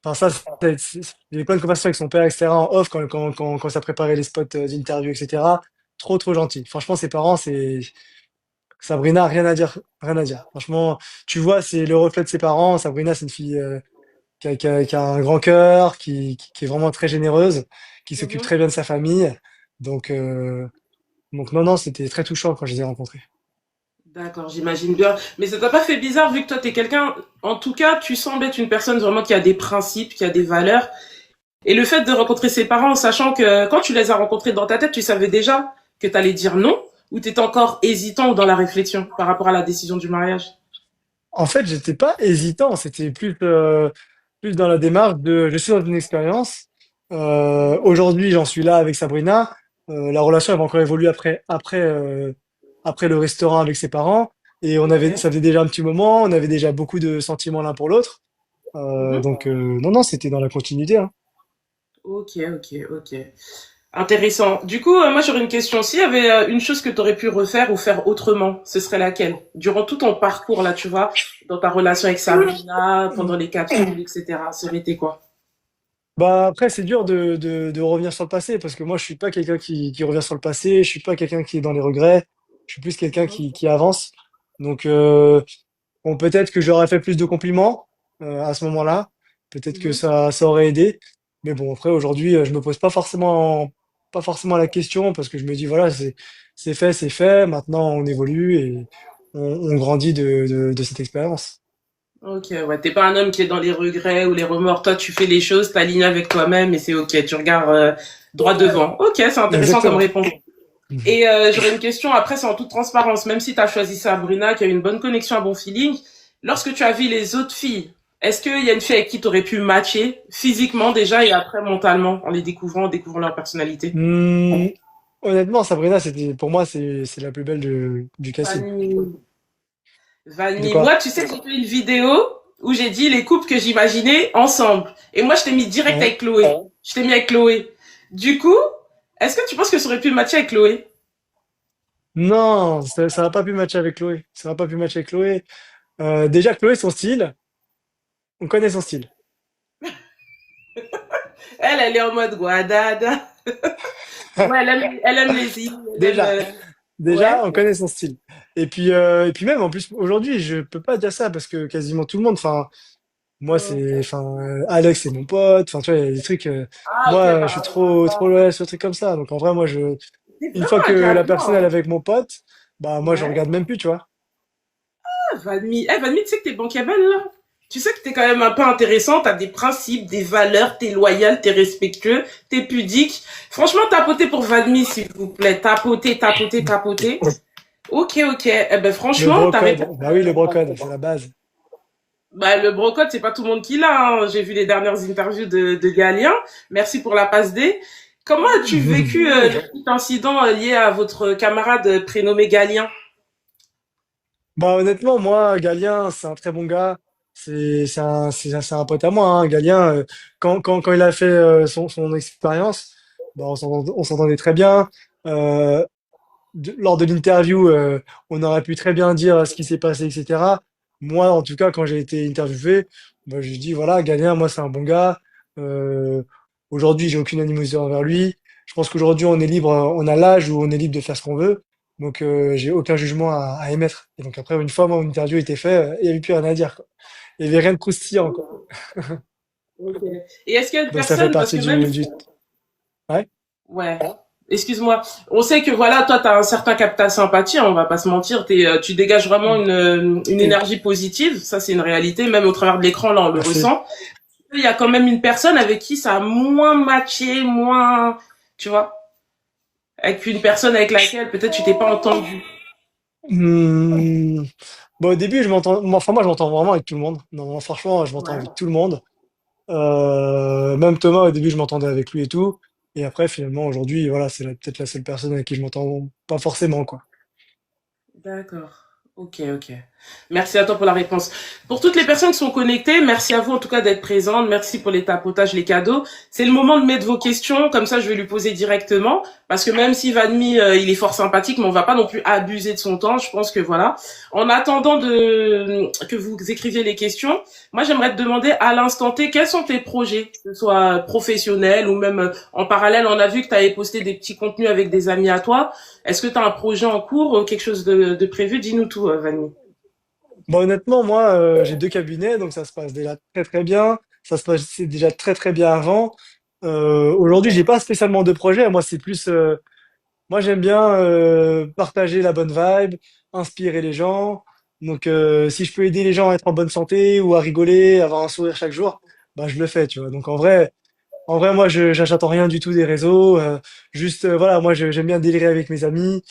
enfin ça, il y a eu plein de conversations avec son père, etc. en off quand ça préparait les spots d'interview, etc. Trop, trop gentil. Franchement, ses parents, c'est Sabrina, rien à dire, rien à dire. Franchement, tu vois, c'est le reflet de ses parents. Sabrina, c'est une fille qui a un grand cœur, qui est vraiment très généreuse, qui s'occupe Mhm. très bien de sa famille. Donc, non, non, c'était très touchant quand je les ai rencontrés. D'accord, j'imagine bien. Mais ça t'a pas fait bizarre vu que toi t'es quelqu'un, en tout cas, tu sembles être une personne vraiment qui a des principes, qui a des valeurs. Et le fait de rencontrer ses parents, en sachant que quand tu les as rencontrés dans ta tête, tu savais déjà que t'allais dire non, ou t'étais encore hésitant dans la réflexion par rapport à la décision du mariage. En fait, j'étais pas hésitant, c'était plus dans la démarche de je suis dans une expérience. Aujourd'hui, j'en suis là avec Sabrina. La relation elle va encore évoluer après le restaurant avec ses parents. Et Ouais. ça faisait déjà un petit moment, on avait déjà beaucoup de sentiments l'un pour l'autre. Mhm. Donc, non, non, c'était dans la continuité, hein. Ok, ok, ok. Intéressant. Du coup, moi j'aurais une question. S'il y avait une chose que tu aurais pu refaire ou faire autrement, ce serait laquelle? Durant tout ton parcours là, tu vois, dans ta relation avec Sabrina, pendant les capsules, etc. Ça aurait été quoi? Bah après, c'est dur de revenir sur le passé parce que moi, je suis pas quelqu'un qui revient sur le passé. Je suis pas quelqu'un qui est dans les regrets. Je suis plus quelqu'un Mhm. qui avance. Donc, bon, peut-être que j'aurais fait plus de compliments à ce moment-là. Peut-être que Mhm. ça aurait aidé. Mais bon, après, aujourd'hui, je me pose pas forcément la question parce que je me dis, voilà, c'est fait, c'est fait. Maintenant, on évolue et on grandit de cette expérience. Ok, ouais, t'es pas un homme qui est dans les regrets ou les remords. Toi, tu fais les choses, t'alignes avec toi-même et c'est ok. Tu regardes droit devant. Ok, c'est intéressant comme Exactement. réponse. Et j'aurais une question, après c'est en toute transparence, même si tu as choisi Sabrina, qui a eu une bonne connexion, un bon feeling, lorsque tu as vu les autres filles, est-ce qu'il y a une fille avec qui tu aurais pu matcher physiquement déjà et après mentalement, en les découvrant, en découvrant leur personnalité? Hmm, honnêtement, Sabrina, pour moi, c'est la plus belle du casting. Vanille. De Vanille. quoi? Moi, tu sais, j'ai fait une vidéo où j'ai dit les couples que j'imaginais ensemble. Et moi, je t'ai mis direct Ouais. avec Chloé. Je t'ai mis avec Chloé. Du coup, est-ce que tu penses que ça aurait pu matcher avec Chloé? Non, ça n'a pas pu matcher avec Chloé. Ça n'a pas pu matcher avec Chloé. Déjà, Chloé, son style, on connaît son style. Elle est en mode guadada. Ouais, elle aime les îles, elle aime. Déjà, Ouais. déjà, on connaît son style. Et puis même, en plus, aujourd'hui, je peux pas dire ça parce que quasiment tout le monde, enfin, moi, Alex, c'est mon pote. Enfin, tu vois, il y a des trucs, Ah, ok, moi, je par suis rapport à trop, ça. trop loyal sur des trucs comme ça. Donc, en vrai, C'est une fois vraiment que un la gars bien. personne, elle est avec mon pote, bah, moi, je Ouais. regarde même plus, tu vois. Ah, Vanmi. Eh, Vanmi, tu sais que t'es bankable, là? Tu sais que t'es quand même un peu intéressant, t'as des principes, des valeurs, t'es loyal, t'es respectueux, t'es pudique. Franchement, tapotez pour Vanmi, s'il vous plaît. Tapotez, tapotez, tapotez. Ok, ok. Eh ben, Le franchement, ta réponse. brocode. Bah oui, le brocode, c'est la base. Bah, le brocode, c'est pas tout le monde qui l'a, hein. J'ai vu les dernières interviews de Galien. Merci pour la passe D. Comment as-tu vécu le petit incident lié à votre camarade prénommé Galien? Bah honnêtement, moi, Galien, c'est un très bon gars. C'est un pote à moi, hein. Galien, quand il a fait son expérience, bah, on s'entendait très bien. Euh, Lors de l'interview, on aurait pu très bien dire ce qui s'est passé, etc. Moi, en tout cas, quand j'ai été interviewé, bah, j'ai dit, voilà, Galien, moi, c'est un bon gars. Euh, Aujourd'hui, j'ai aucune animosité envers lui. Je pense qu'aujourd'hui, on est libre, on a l'âge où on est libre de faire ce qu'on veut. Donc, j'ai aucun jugement à émettre. Et donc, après, une fois mon interview était fait, il n'y avait plus rien à dire, quoi. Il n'y avait rien de croustillant, quoi. Ok. Et est-ce qu'il y a une Donc, ça fait personne, parce partie que même, Ouais. ouais. excuse-moi, on sait que voilà, toi, tu as un certain capital sympathie, hein, on va pas se mentir, tu dégages vraiment une Oui, énergie positive, ça c'est une réalité, même au travers de l'écran, là, on le merci. ressent. Il y a quand même une personne avec qui ça a moins matché, moins, tu vois, avec une personne avec laquelle peut-être tu t'es pas entendu. Hmm. Bon, au début, enfin, moi, je m'entends vraiment avec tout le monde. Non, franchement, je m'entends avec Ouais. tout le monde. Même Thomas, au début, je m'entendais avec lui et tout. Et après, finalement, aujourd'hui, voilà, peut-être la seule personne avec qui je m'entends pas forcément, quoi. D'accord. Ok, ok. Merci à toi pour la réponse. Pour toutes les personnes qui sont connectées, merci à vous en tout cas d'être présentes. Merci pour les tapotages, les cadeaux. C'est le moment de mettre vos questions, comme ça je vais lui poser directement. Parce que même si Vanmi, il est fort sympathique, mais on va pas non plus abuser de son temps. Je pense que voilà. En attendant que vous écriviez les questions, moi j'aimerais te demander à l'instant T, quels sont tes projets, que ce soit professionnels ou même en parallèle. On a vu que tu avais posté des petits contenus avec des amis à toi. Est-ce que tu as un projet en cours, quelque chose de prévu? Dis-nous tout, Vanny. Bon, honnêtement, moi, j'ai deux cabinets, donc ça se passe déjà très très bien. Ça se passait déjà très très bien avant. Aujourd'hui, j'ai pas spécialement de projet. Moi, c'est plus, moi, j'aime bien partager la bonne vibe, inspirer les gens. Donc, si je peux aider les gens à être en bonne santé ou à rigoler, avoir un sourire chaque jour, bah, je le fais, tu vois. Donc, en vrai, moi, j'attends rien du tout des réseaux. Juste, voilà, moi, j'aime bien délirer avec mes amis.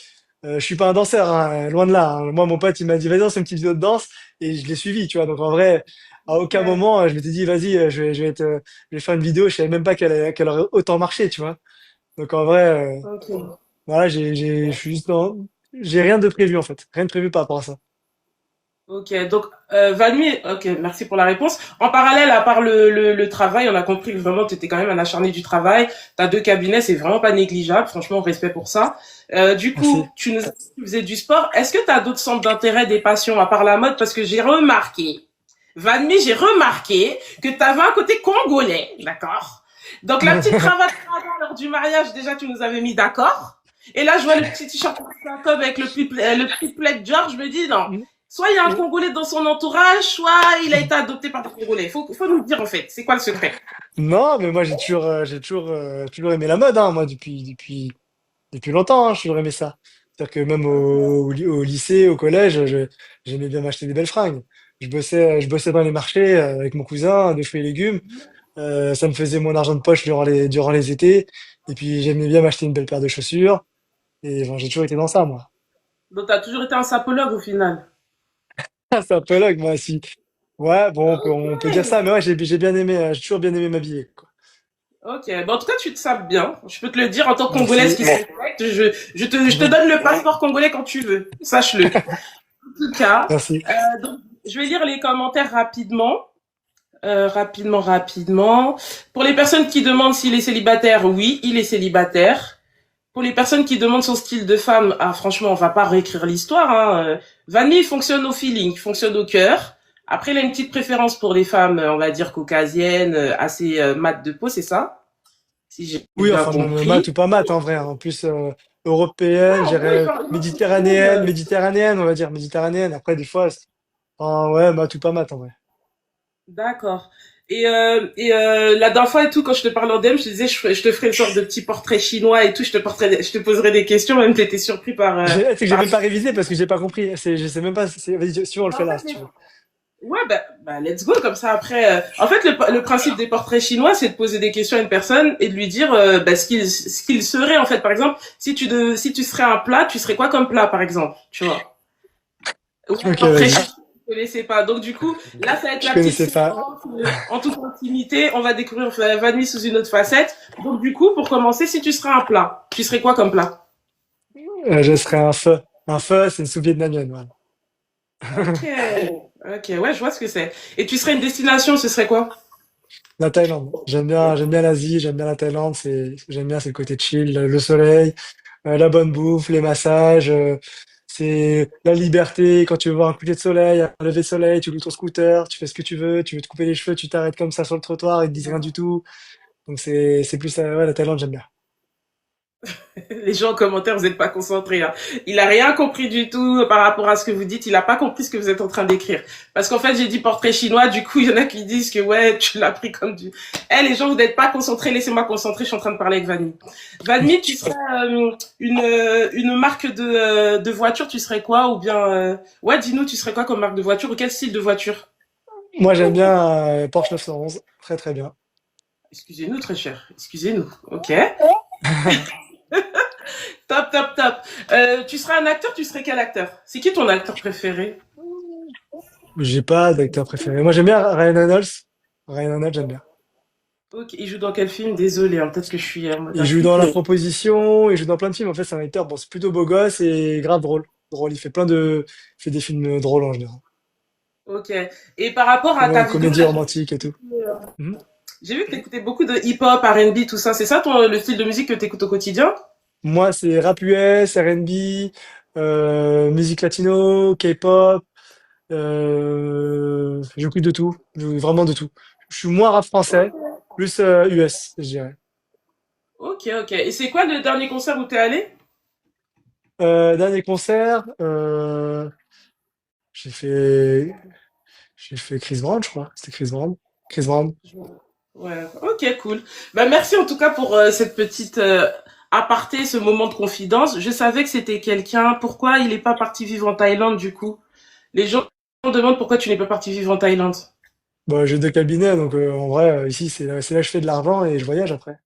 Je suis pas un danseur, hein, loin de là, hein. Moi, mon pote, il m'a dit, vas-y, c'est une petite vidéo de danse, et je l'ai suivi, tu vois. Donc, en vrai, à aucun Ok, moment, je m'étais dit, vas-y, je vais faire une vidéo. Je savais même pas qu'elle aurait autant marché, tu vois. Donc, en vrai, ok. voilà, je suis juste j'ai rien de prévu, en fait. Rien de prévu par rapport à ça. Ok, donc Vanny, ok, merci pour la réponse. En parallèle, à part le travail, on a compris que vraiment tu étais quand même un acharné du travail. T'as deux cabinets, c'est vraiment pas négligeable. Franchement, respect pour ça. Du Merci. coup, tu nous as dit que tu faisais du sport. Est-ce que tu as d'autres centres d'intérêt, des passions à part la mode? Parce que j'ai remarqué, Vanny, j'ai remarqué que tu avais un côté congolais, d'accord? Donc la petite cravate lors du mariage, déjà tu nous avais mis d'accord. Et là, je vois le petit t-shirt avec le petit plaid George, je me dis non. Soit il y a un Congolais dans son entourage, soit il a été adopté par des Congolais. Faut nous dire en fait, c'est quoi le secret? Non, mais moi, j'ai toujours aimé la mode, hein, moi, depuis longtemps, hein, j'ai toujours aimé ça. C'est-à-dire que même au lycée, au collège, j'aimais bien m'acheter des belles fringues. Je bossais dans les marchés avec mon cousin de fruits et légumes. Ça me faisait mon argent de poche durant les étés. Et puis j'aimais bien m'acheter une belle paire de chaussures. Et bon, j'ai toujours été dans ça, moi. Donc t'as toujours été un sapologue au final. C'est un peu là que moi aussi. Ouais, bon, on peut dire ça, mais ouais, j'ai bien aimé, j'ai toujours bien aimé m'habiller, quoi. Ok, bon, en tout cas tu te sapes bien. Je peux te le dire en tant que Congolaise Merci. qui se respecte. Je te donne le passeport congolais quand tu veux. Sache-le. En tout cas, Merci. donc, je vais lire les commentaires rapidement. Rapidement. Pour les personnes qui demandent s'il est célibataire, oui, il est célibataire. Pour les personnes qui demandent son style de femme, ah franchement, on va pas réécrire l'histoire. Hein. Vanille fonctionne au feeling, fonctionne au cœur. Après, il a une petite préférence pour les femmes, on va dire caucasiennes, assez mates de peau, c'est ça? Si j'ai Oui, bien enfin, maths compris. ou pas maths, en vrai, hein. En plus, européenne, On peut j'irais faire tout le méditerranéenne, monde. méditerranéenne, on va dire méditerranéenne. Après, des fois, enfin, ouais, maths ou pas maths, en vrai. D'accord. La dernière fois et tout, quand je te parlais en DM, je te disais, je te ferai une sorte de petit portrait chinois et tout, je te poserai des questions, même t'étais surpris C'est que j'ai par... même pas révisé parce que j'ai pas compris. Je sais même pas. Vas-y, si on le fait En là, fait, si tu veux. ouais, let's go, comme ça après. En fait, le principe des portraits chinois, c'est de poser des questions à une personne et de lui dire ce qu'il serait, en fait. Par exemple, si tu serais un plat, tu serais quoi comme plat, par exemple, tu vois? Ouais, Ok, portrait vas-y. chinois, je ne connaissais pas. Donc, du coup, là, ça va être Je la petite connaissais pas. séquence. En toute intimité, on va découvrir Vanille sous une autre facette. Donc, du coup, pour commencer, si tu serais un plat, tu serais quoi comme plat? Je serais un feu. Un feu, c'est une soupe vietnamienne, voilà. Ok. Ok, ouais, je vois ce que c'est. Et tu serais une destination, ce serait quoi? La Thaïlande. J'aime bien l'Asie, j'aime bien la Thaïlande. J'aime bien, c'est le côté chill, le soleil, la bonne bouffe, les massages. C'est la liberté. Quand tu veux voir un coucher de soleil, un lever de soleil, tu loues ton scooter, tu fais ce que tu veux. Tu veux te couper les cheveux, tu t'arrêtes comme ça sur le trottoir, ils te disent rien du tout. Donc c'est plus, ouais, la Thaïlande, j'aime bien. Les gens en commentaire, vous n'êtes pas concentrés. Hein. Il a rien compris du tout par rapport à ce que vous dites. Il a pas compris ce que vous êtes en train d'écrire. Parce qu'en fait, j'ai dit portrait chinois. Du coup, il y en a qui disent que ouais, tu l'as pris comme du. Eh, les gens, vous n'êtes pas concentrés. Laissez-moi concentrer. Je suis en train de parler avec Vanny. Vanny, tu serais une marque de voiture. Tu serais quoi? Ou bien ouais, dis-nous, tu serais quoi comme marque de voiture ou quel style de voiture? Moi, j'aime bien Porsche 911. Très, très bien. Excusez-nous, très cher. Excusez-nous. Ok. Top, top, top. Tu serais un acteur. Tu serais quel acteur? C'est qui ton acteur préféré? J'ai pas d'acteur préféré. Moi, j'aime bien Ryan Reynolds. Ryan Reynolds, j'aime bien. Ok, il joue dans quel film? Désolé, hein, peut-être que je suis en mode Il joue dans La inculte. Proposition, il joue dans plein de films. En fait, c'est un acteur, bon, c'est plutôt beau gosse et grave drôle. Drôle, il fait des films drôles en général. Ok. Et par rapport à ta vidéo, Comédie là, romantique et tout. Mhm. j'ai vu que t'écoutais beaucoup de hip-hop, R&B, tout ça. C'est ça le style de musique que t'écoutes au quotidien? Moi, c'est rap US, R&B, musique latino, K-pop. J'écoute de tout, vraiment de tout. Je suis moins rap français, plus US, je dirais. Ok, ok. Et c'est quoi le dernier concert où t'es allé? Dernier concert, j'ai fait, j'ai fait Chris Brown, je crois. C'était Chris Brown. Chris Brown. Ouais, ok, cool. Bah, merci en tout cas pour cette petite aparté, ce moment de confidence. Je savais que c'était quelqu'un. Pourquoi il n'est pas parti vivre en Thaïlande du coup? Les gens me demandent pourquoi tu n'es pas parti vivre en Thaïlande. Bon, j'ai deux cabinets, donc en vrai, ici, c'est là que je fais de l'argent et je voyage après.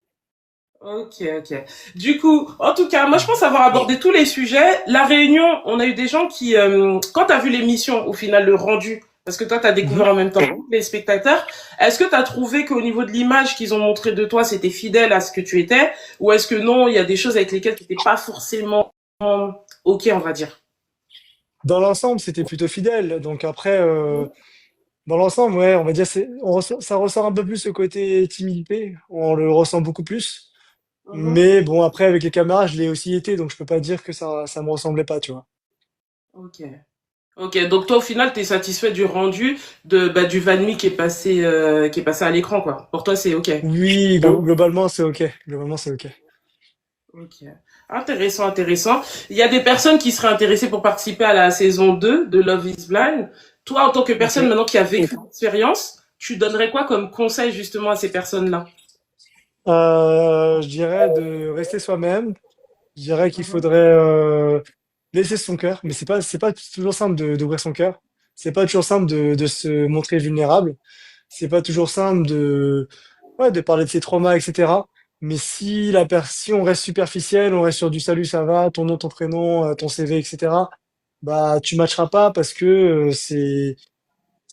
Ok, ok. Du coup, en tout cas, moi je pense avoir abordé tous les sujets. La réunion, on a eu des gens qui, quand tu as vu l'émission, au final, le rendu, parce que toi tu as Mhm. découvert en même temps les spectateurs, est-ce que tu as trouvé qu'au niveau de l'image qu'ils ont montré de toi, c'était fidèle à ce que tu étais, ou est-ce que non, il y a des choses avec lesquelles tu n'étais pas forcément ok, on va dire. Dans l'ensemble, c'était plutôt fidèle. Donc après, dans l'ensemble, ouais, on va dire, ça ressort un peu plus ce côté timidité. On le ressent beaucoup plus. Mhm. Mais bon, après, avec les caméras, je l'ai aussi été, donc je peux pas dire que ça me ressemblait pas, tu vois. Ok. Ok, donc toi au final, tu es satisfait du rendu du Vanmi qui est passé à l'écran, quoi. Pour toi, c'est ok. Oui, globalement, c'est ok. Globalement, c'est ok. Ok. Intéressant, intéressant. Il y a des personnes qui seraient intéressées pour participer à la saison 2 de Love is Blind. Toi, en tant que Ok. personne maintenant qui a vécu l'expérience, tu donnerais quoi comme conseil justement à ces personnes-là? Je dirais de rester soi-même. Je dirais qu'il Mhm, faudrait laisser son cœur, mais c'est pas toujours simple d'ouvrir son cœur. C'est pas toujours simple de se montrer vulnérable. C'est pas toujours simple ouais, de parler de ses traumas, etc. Mais si on reste superficiel, on reste sur du salut, ça va, ton nom, ton prénom, ton CV, etc. Bah, tu matcheras pas parce que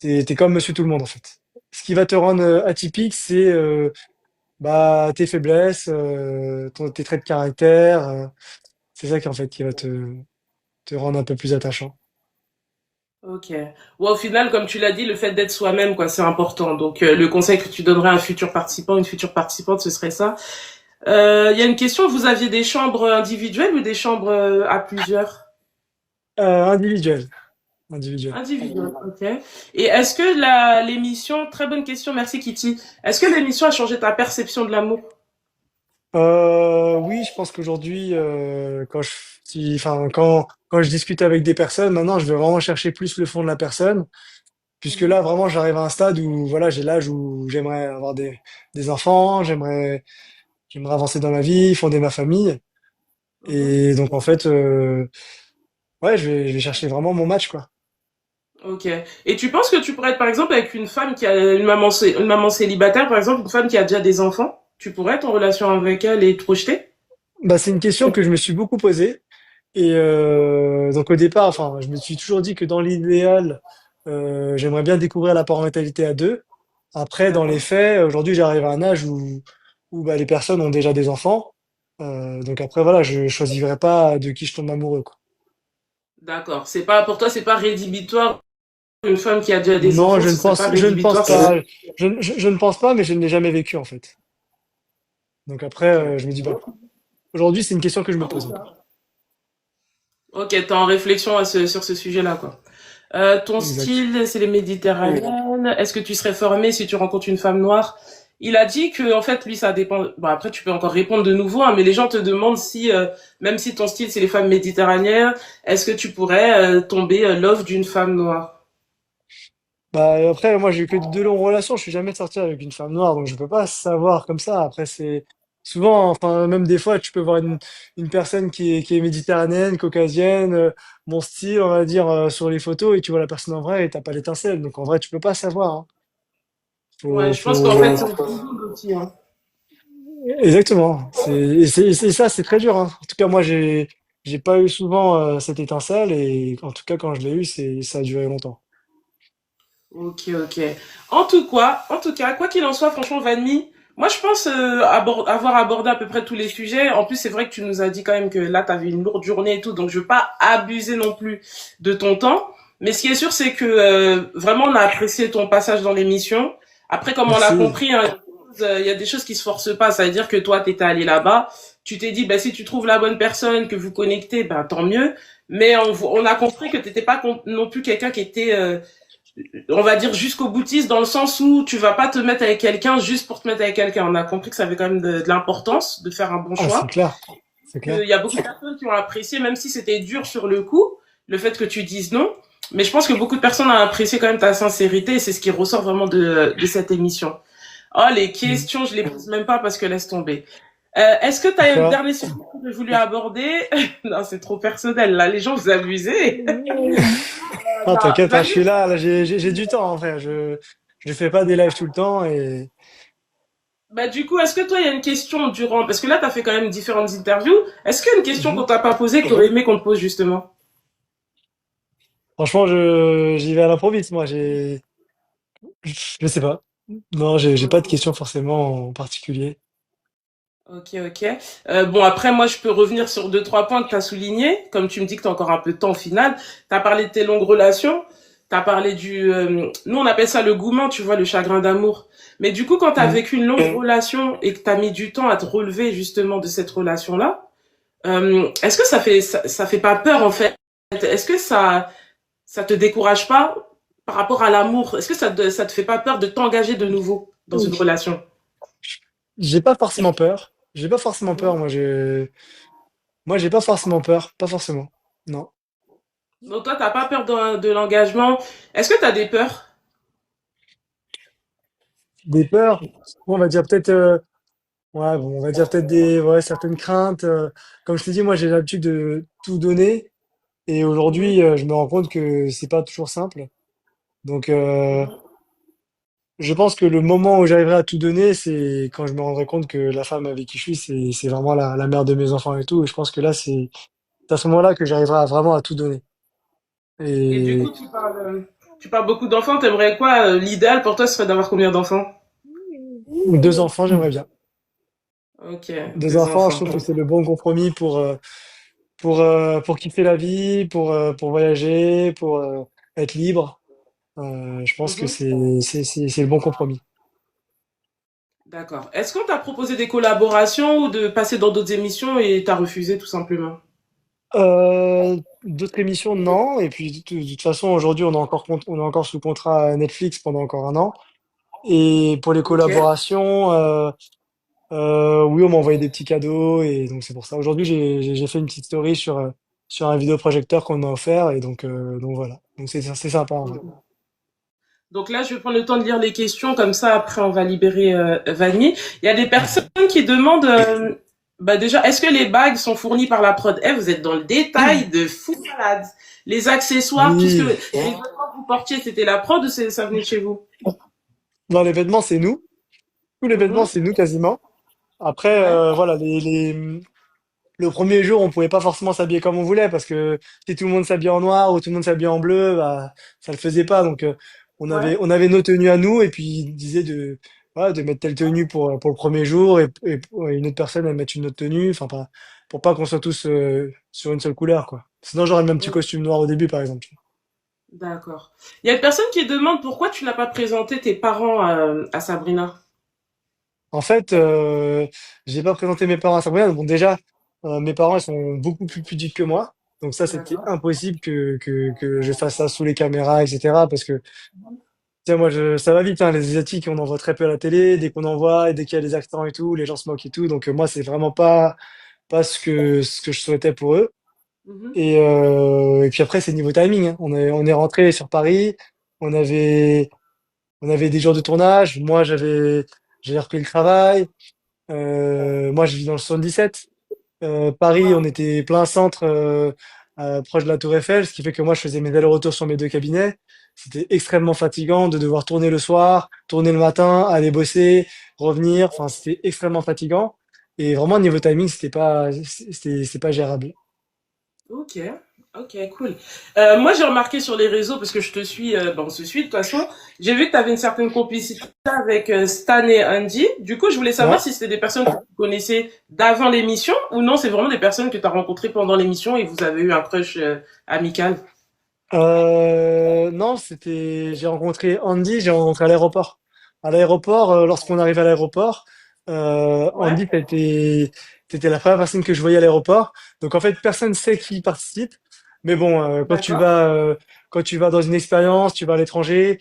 t'es comme Monsieur Tout le Monde en fait. Ce qui va te rendre atypique, c'est bah tes faiblesses, tes traits de caractère. C'est ça qui en fait qui va te rendre un peu plus attachant. ok. Ouais, au final, comme tu l'as dit, le fait d'être soi-même, quoi, c'est important. Donc, le conseil que tu donnerais à un futur participant, une future participante, ce serait ça. Il y a une question, vous aviez des chambres individuelles ou des chambres à plusieurs? Individuel, individuel. Individuel, ok. Et est-ce que l'émission, très bonne question, merci Kitty. Est-ce que l'émission a changé ta perception de l'amour? Oui, je pense qu'aujourd'hui, quand je discute avec des personnes, maintenant, je vais vraiment chercher plus le fond de la personne, puisque Mhm, là, vraiment, j'arrive à un stade où, voilà, j'ai l'âge où j'aimerais avoir des enfants, j'aimerais avancer dans ma vie, fonder ma famille, mhm. et donc, en fait, ouais, je vais chercher vraiment mon match, quoi. Ok. Et tu penses que tu pourrais être, par exemple, avec une femme qui a une maman célibataire, par exemple, une femme qui a déjà des enfants? Tu pourrais être en relation avec elle et te projeter? Bah, c'est une question que je me suis beaucoup posée. Et donc au départ, enfin, je me suis toujours dit que dans l'idéal, j'aimerais bien découvrir la parentalité à deux. Après, dans les D'accord. faits, aujourd'hui, j'arrive à un âge où bah, les personnes ont déjà des enfants. Donc après, voilà, je choisirais pas de qui je tombe amoureux, quoi. D'accord. C'est pas, pour toi, c'est pas rédhibitoire. Une femme qui a déjà des Non, enfants, ce serait pas je ne pense rédhibitoire. pas. Je ne pense pas, mais je ne l'ai jamais vécu en fait. Donc après, Ok. je me dis, bah, aujourd'hui, c'est une question que je me pose encore. Ok, t'es en réflexion sur ce sujet-là, quoi. Ton Exact. style, c'est les méditerranéennes. Est-ce que tu serais formé si tu rencontres une femme noire? Il a dit que en fait lui ça dépend. Bon après tu peux encore répondre de nouveau, hein, mais les gens te demandent si même si ton style c'est les femmes méditerranéennes, est-ce que tu pourrais tomber love d'une femme noire? Bah, après, moi, j'ai eu que deux longues relations. Je suis jamais sorti avec une femme noire, donc je peux pas savoir comme ça. Après, c'est souvent, enfin, même des fois, tu peux voir une personne qui est méditerranéenne, caucasienne, mon style, on va dire, sur les photos, et tu vois la personne en vrai et t'as pas l'étincelle. Donc, en vrai, tu peux pas savoir, hein. Ouais, Faut, je pense qu'en fait faut... c'est au feeling aussi. Hein. Exactement. Et ça, c'est très dur, hein. En tout cas, moi, j'ai pas eu souvent, cette étincelle, et en tout cas, quand je l'ai eu, ça a duré longtemps. Ok, ok. En tout cas, quoi qu'il en soit, franchement, Vanny, moi je pense avoir abordé à peu près tous les sujets. En plus, c'est vrai que tu nous as dit quand même que là, tu avais une lourde journée et tout, donc je veux pas abuser non plus de ton temps. Mais ce qui est sûr, c'est que vraiment, on a apprécié ton passage dans l'émission. Après, comme on l'a Merci. compris, hein, il y a des choses qui se forcent pas. Ça veut dire que toi, tu étais allé là-bas. Tu t'es dit, bah, si tu trouves la bonne personne, que vous connectez, bah, tant mieux. Mais on a compris que t'étais pas non plus quelqu'un qui était on va dire jusqu'au boutiste dans le sens où tu vas pas te mettre avec quelqu'un juste pour te mettre avec quelqu'un. On a compris que ça avait quand même de l'importance de faire un bon Ah, c'est choix. clair. C'est clair. Il y a beaucoup de personnes qui ont apprécié, même si c'était dur sur le coup, le fait que tu dises non. Mais je pense que beaucoup de personnes ont apprécié quand même ta sincérité et c'est ce qui ressort vraiment de cette émission. Oh, les Mm. questions, je les pose même pas parce que laisse tomber. Est-ce que tu as un Pourquoi? dernier sujet que tu as voulu aborder? Non, c'est trop personnel, là. Les gens, vous abusez. Ah, Non, t'inquiète, hein, je Vanille, suis là, j'ai du temps, en vrai. Je fais pas des lives tout le temps et bah, du coup, est-ce que toi, il y a une question durant, parce que là, tu as fait quand même différentes interviews. Est-ce qu'il y a une question qu'on Mhm. t'a pas posée que tu aurais aimé qu'on te pose justement? Franchement, j'y vais à l'improviste, moi. Je sais pas. Non, j'ai pas de questions forcément en particulier. Ok, ok. Bon, après, moi, je peux revenir sur deux, trois points que tu as soulignés. Comme tu me dis que tu as encore un peu de temps au final. Tu as parlé de tes longues relations. Tu as parlé du... nous, on appelle ça le gourmand, tu vois, le chagrin d'amour. Mais du coup, quand tu as Mm. vécu une longue relation et que tu as mis du temps à te relever justement de cette relation-là, est-ce que ça fait pas peur en fait? Est-ce que ça te décourage pas par rapport à l'amour? Est-ce que ça te fait pas peur de t'engager de nouveau dans une relation? J'ai pas forcément peur. J'ai pas forcément peur, Mhm. moi, j'ai pas forcément peur. Pas forcément. Non. Donc toi, t'as pas peur de l'engagement. Est-ce que t'as des peurs? Des peurs, on va dire peut-être, ouais, bon, on va dire peut-être ouais, certaines craintes. Comme je t'ai dit, moi, j'ai l'habitude de tout donner. Et Mhm, aujourd'hui, je me rends compte que c'est pas toujours simple. Donc, mhm. je pense que le moment où j'arriverai à tout donner, c'est quand je me rendrai compte que la femme avec qui je suis, c'est vraiment la mère de mes enfants et tout. Et je pense que là, c'est à ce moment-là que j'arriverai à vraiment à tout donner. Et du coup, Et tu parles beaucoup d'enfants. T'aimerais quoi? L'idéal pour toi ce serait d'avoir combien d'enfants? deux enfants, j'aimerais bien. Ok, Deux deux enfants, je enfants. trouve que c'est le bon compromis pour kiffer la vie, pour voyager, pour être libre. Je pense que Mhm. c'est le bon compromis. D'accord. Est-ce qu'on t'a proposé des collaborations ou de passer dans d'autres émissions et t'as refusé tout simplement? D'autres émissions, non. Et puis, de toute façon, aujourd'hui, on est encore sous contrat à Netflix pendant encore un an. Et pour les Ok. collaborations, oui, on m'a envoyé des petits cadeaux. Et donc, c'est pour ça. Aujourd'hui, j'ai fait une petite story sur un vidéoprojecteur qu'on m'a offert. Et donc voilà. Donc, c'est sympa, en vrai. Donc là, je vais prendre le temps de lire les questions, comme ça, après, on va libérer Vanny. Il y a des personnes qui demandent, bah déjà, est-ce que les bagues sont fournies par la prod? Eh, vous êtes dans le détail de fou malade. Les accessoires, tout ce que les Oui. vêtements que vous portiez, c'était la prod ou ça venait de chez vous? Dans l'événement, c'est nous. Tout l'événement, Mhm. c'est nous quasiment. Après, Ouais, voilà, le premier jour, on pouvait pas forcément s'habiller comme on voulait parce que si tout le monde s'habillait en noir ou tout le monde s'habillait en bleu, bah, ça le faisait pas. Donc, ouais. on avait nos tenues à nous et puis il disait voilà, de mettre telle tenue pour le premier jour et une autre personne elle mettre une autre tenue. Enfin, pas, pour pas qu'on soit tous sur une seule couleur, quoi. Sinon, j'aurais mis un petit Mm. costume noir au début, par exemple. D'accord. Il y a une personne qui demande pourquoi tu n'as pas présenté tes parents à Sabrina. En fait, j'ai pas présenté mes parents à Sabrina. Bon, déjà, mes parents, ils sont beaucoup plus pudiques que moi. Donc ça, c'était D'accord. impossible que je fasse ça sous les caméras, etc. Parce que Tiens, moi, ça va vite, hein, les Asiatiques, on en voit très peu à la télé. Dès qu'on en voit, et dès qu'il y a des accents et tout, les gens se moquent et tout. Donc, moi, c'est vraiment pas ce que je souhaitais pour eux. Mhm. Et puis après, c'est niveau timing, hein. On est rentré sur Paris. On avait, on avait des jours de tournage. Moi, j'avais repris le travail. Moi, je vis dans le 77. Paris, on était plein centre, proche de la Tour Eiffel, ce qui fait que moi, je faisais mes allers-retours sur mes deux cabinets. C'était extrêmement fatigant de devoir tourner le soir, tourner le matin, aller bosser, revenir. Enfin, c'était extrêmement fatigant. Et vraiment, niveau timing, c'était pas gérable. Ok, ok, cool. Moi, j'ai remarqué sur les réseaux, parce que je te suis, ben, on se suit de toute façon, j'ai vu que tu avais une certaine complicité avec Stan et Andy. Du coup, je voulais savoir Ouais. si c'était des personnes que tu connaissais d'avant l'émission ou non, c'est vraiment des personnes que tu as rencontrées pendant l'émission et vous avez eu un crush amical. Non, j'ai rencontré Andy, j'ai rencontré à l'aéroport. À l'aéroport, lorsqu'on arrive à l'aéroport, Ouais, Andy, c'était la première personne que je voyais à l'aéroport. Donc en fait, personne sait qui participe. Mais bon, d'accord. quand tu vas dans une expérience, tu vas à l'étranger,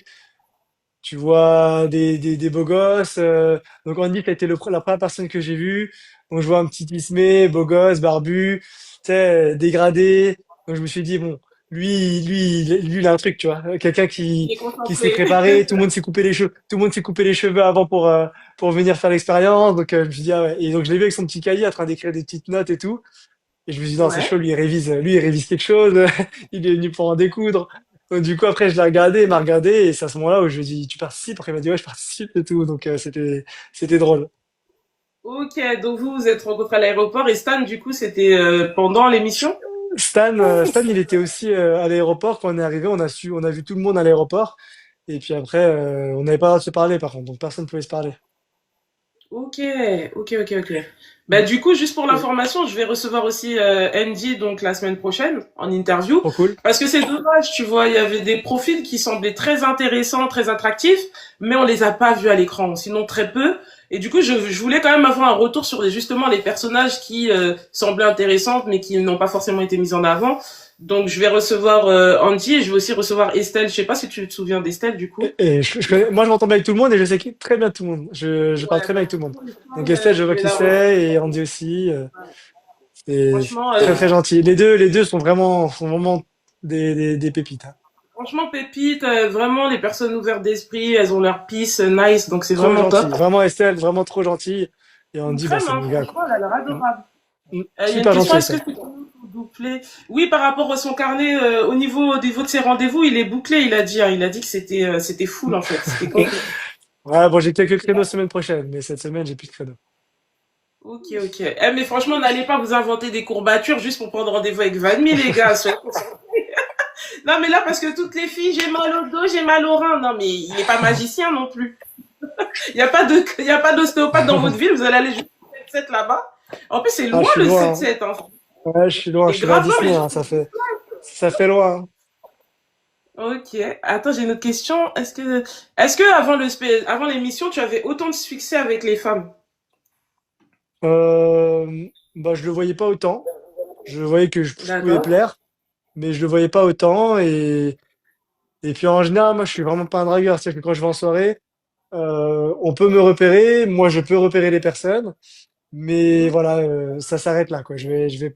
tu vois des beaux gosses. Donc Andy, ça a été la première personne que j'ai vue. Donc je vois un petit Ismé, beau gosse, barbu, tu sais, dégradé. Donc je me suis dit, bon, lui, il a un truc, tu vois. Quelqu'un Il est qui s'est concentré. préparé, tout le monde s'est coupé les cheveux, tout le monde s'est coupé les cheveux avant pour venir faire l'expérience. Donc je me suis dit, ah ouais. Et donc je l'ai vu avec son petit cahier en train d'écrire des petites notes et tout. Et je me suis dit, non, c'est chaud, Ouais. lui, il révise quelque chose. Il est venu pour en découdre. Donc, du coup, après, je l'ai regardé, il m'a regardé, et c'est à ce moment-là où je lui ai dit, tu participes? Après, il m'a dit, ouais, je participe et tout. Donc, c'était drôle. Ok, donc vous vous êtes rencontrés à l'aéroport et Stan, du coup, c'était pendant l'émission? Stan, il était aussi à l'aéroport. Quand on est arrivé, on a vu tout le monde à l'aéroport. Et puis après, on n'avait pas le droit de se parler, par contre. Donc, personne ne pouvait se parler. Ok, ok. Bah, Mm. du coup, juste pour Et l'information, je vais recevoir aussi Andy donc la semaine prochaine en interview. trop cool. Parce que c'est dommage, tu vois, il y avait des profils qui semblaient très intéressants, très attractifs, mais on les a pas vus à l'écran, sinon très peu. Et du coup, je voulais quand même avoir un retour sur justement les personnages qui semblaient intéressants, mais qui n'ont pas forcément été mis en avant. Donc, je vais recevoir Andy et je vais aussi recevoir Estelle. Je sais pas si tu te souviens d'Estelle, du coup. Et moi, je m'entends bien avec tout le monde et je sais très bien tout le monde. Je parle Ouais, très bien bah, avec tout le du monde. coup, Donc, Estelle, je je vois vais qui la revoir. c'est et Andy aussi. C'est Franchement, très très gentil. Les deux sont vraiment des pépites, hein. franchement, pépite, vraiment, les personnes ouvertes d'esprit, elles ont leur peace, nice, donc c'est Trop vraiment top. gentil. Vraiment Estelle, vraiment trop gentille. Et Andy, bah, c'est Vraiment, mon gars, quoi. franchement, elle a l'air Mm. adorable. Mm. Il y a une Super question, gentil, est-ce que Estelle. c'est bouclé? Oui, par rapport à son carnet, au niveau de ses rendez-vous, il est bouclé, il a dit, hein. Il a dit que c'était full, en fait, c'était complet. Ouais, bon, j'ai quelques créneaux semaine prochaine, mais cette semaine, j'ai plus de créneaux. Ok. Eh, mais franchement, n'allez pas vous inventer des courbatures juste pour prendre rendez-vous avec Vanmi, les gars. Non, mais là, parce que toutes les filles, j'ai mal au dos, j'ai mal au rein. Non, mais il n'est pas magicien non plus. Il y a pas d'ostéopathe dans votre ville, vous allez aller juste au 7 là-bas. En plus, c'est Ah, je loin suis le loin, hein. 7-7, hein. Ouais, je suis loin. C'est Je suis vers grave loin, mais Disney, hein. Ça fait loin, hein. ok. Attends, j'ai une autre question. Est-ce que avant l'émission, tu avais autant de succès avec les femmes? Bah, je le voyais pas autant. Je voyais que je pouvais D'accord. plaire, mais je le voyais pas autant. Et puis en général, moi, je suis vraiment pas un dragueur. C'est-à-dire que quand je vais en soirée, on peut me repérer. Moi, je peux repérer les personnes. Mais Mhm. voilà, ça s'arrête là, quoi. Je vais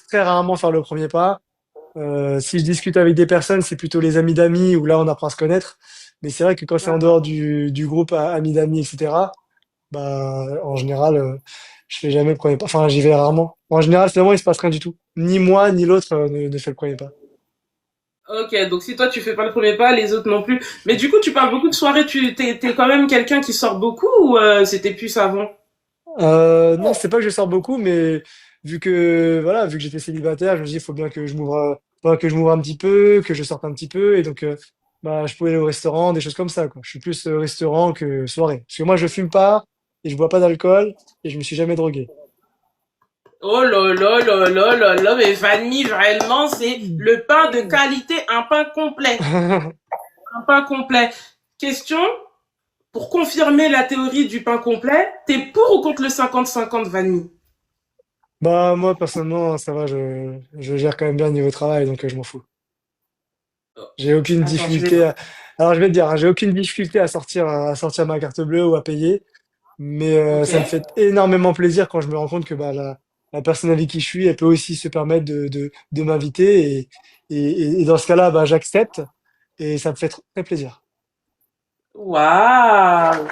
très rarement faire le premier pas. Si je discute avec des personnes, c'est plutôt les amis d'amis où là, on apprend à se connaître. Mais c'est vrai que quand c'est en dehors D'accord. du groupe amis d'amis, etc., bah, en général, je fais jamais le premier pas. Enfin, j'y vais rarement. En général, finalement, il se passe rien du tout. Ni moi, ni l'autre ne fait le premier pas. Ok, donc si toi tu fais pas le premier pas, les autres non plus. Mais du coup, tu parles beaucoup de soirées, t'es quand même quelqu'un qui sort beaucoup ou c'était plus avant? Non, c'est pas que je sors beaucoup, mais vu que j'étais célibataire, je me dis, il faut bien que faudra que je m'ouvre un petit peu, que je sorte un petit peu, et donc, bah, je pouvais aller au restaurant, des choses comme ça, quoi. Je suis plus restaurant que soirée. Parce que moi, je fume pas, et je bois pas d'alcool, et je me suis jamais drogué. Oh là, mais Vanille, vraiment, c'est le pain de qualité, un pain complet. Un pain complet. Question, pour confirmer la théorie du pain complet, t'es pour ou contre le 50-50 Vanille? Bah, moi, personnellement, ça va, je gère quand même bien le niveau travail, donc je m'en fous. J'ai aucune Attends, je vais. difficulté alors je vais te dire, hein, j'ai aucune difficulté à sortir ma carte bleue ou à payer, mais Ok. ça me fait énormément plaisir quand je me rends compte que bah, la personne avec qui je suis, elle peut aussi se permettre de m'inviter et dans ce cas-là, bah, j'accepte et ça me fait très plaisir. Waouh!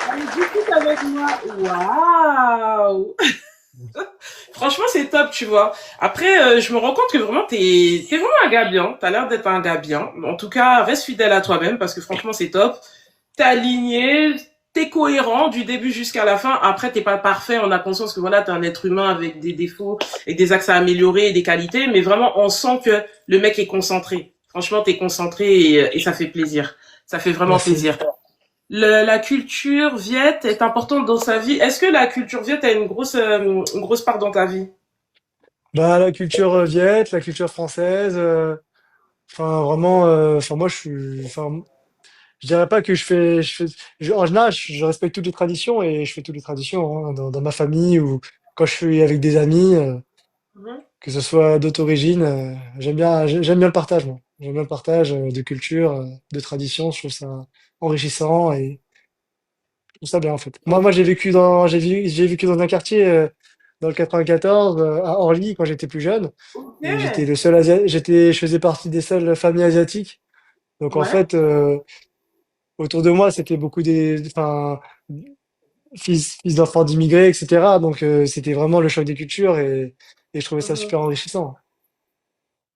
Allez, discute avec moi. Waouh! Franchement, c'est top, tu vois. Après, je me rends compte que vraiment, t'es vraiment un gars bien. T'as l'air d'être un gars bien. En tout cas, reste fidèle à toi-même parce que franchement, c'est top. T'es aligné, t'es cohérent du début jusqu'à la fin. Après, t'es pas parfait. On a conscience que voilà, t'es un être humain avec des défauts et des axes à améliorer et des qualités. Mais vraiment, on sent que le mec est concentré. Franchement, t'es concentré et ça fait plaisir. Ça fait vraiment Merci. plaisir. La culture viette est importante dans sa vie. Est-ce que la culture viette a une grosse part dans ta vie? Bah, la culture viette, la culture française, enfin vraiment, enfin moi je suis, enfin je dirais pas que en général, je respecte toutes les traditions et je fais toutes les traditions hein, dans ma famille ou quand je suis avec des amis, Mhm. que ce soit d'autres origines. J'aime bien le partage, moi. J'aime bien le partage de culture, de tradition. Je trouve ça enrichissant et je trouve ça bien en fait. Moi, j'ai vécu dans un quartier dans le 94 à Orly quand j'étais plus jeune Ok. et j'étais je faisais partie des seules familles asiatiques. Donc en Ouais. fait, autour de moi, c'était enfin, fils d'enfants d'immigrés, etc. Donc c'était vraiment le choc des cultures et je trouvais ça Mhm. super enrichissant.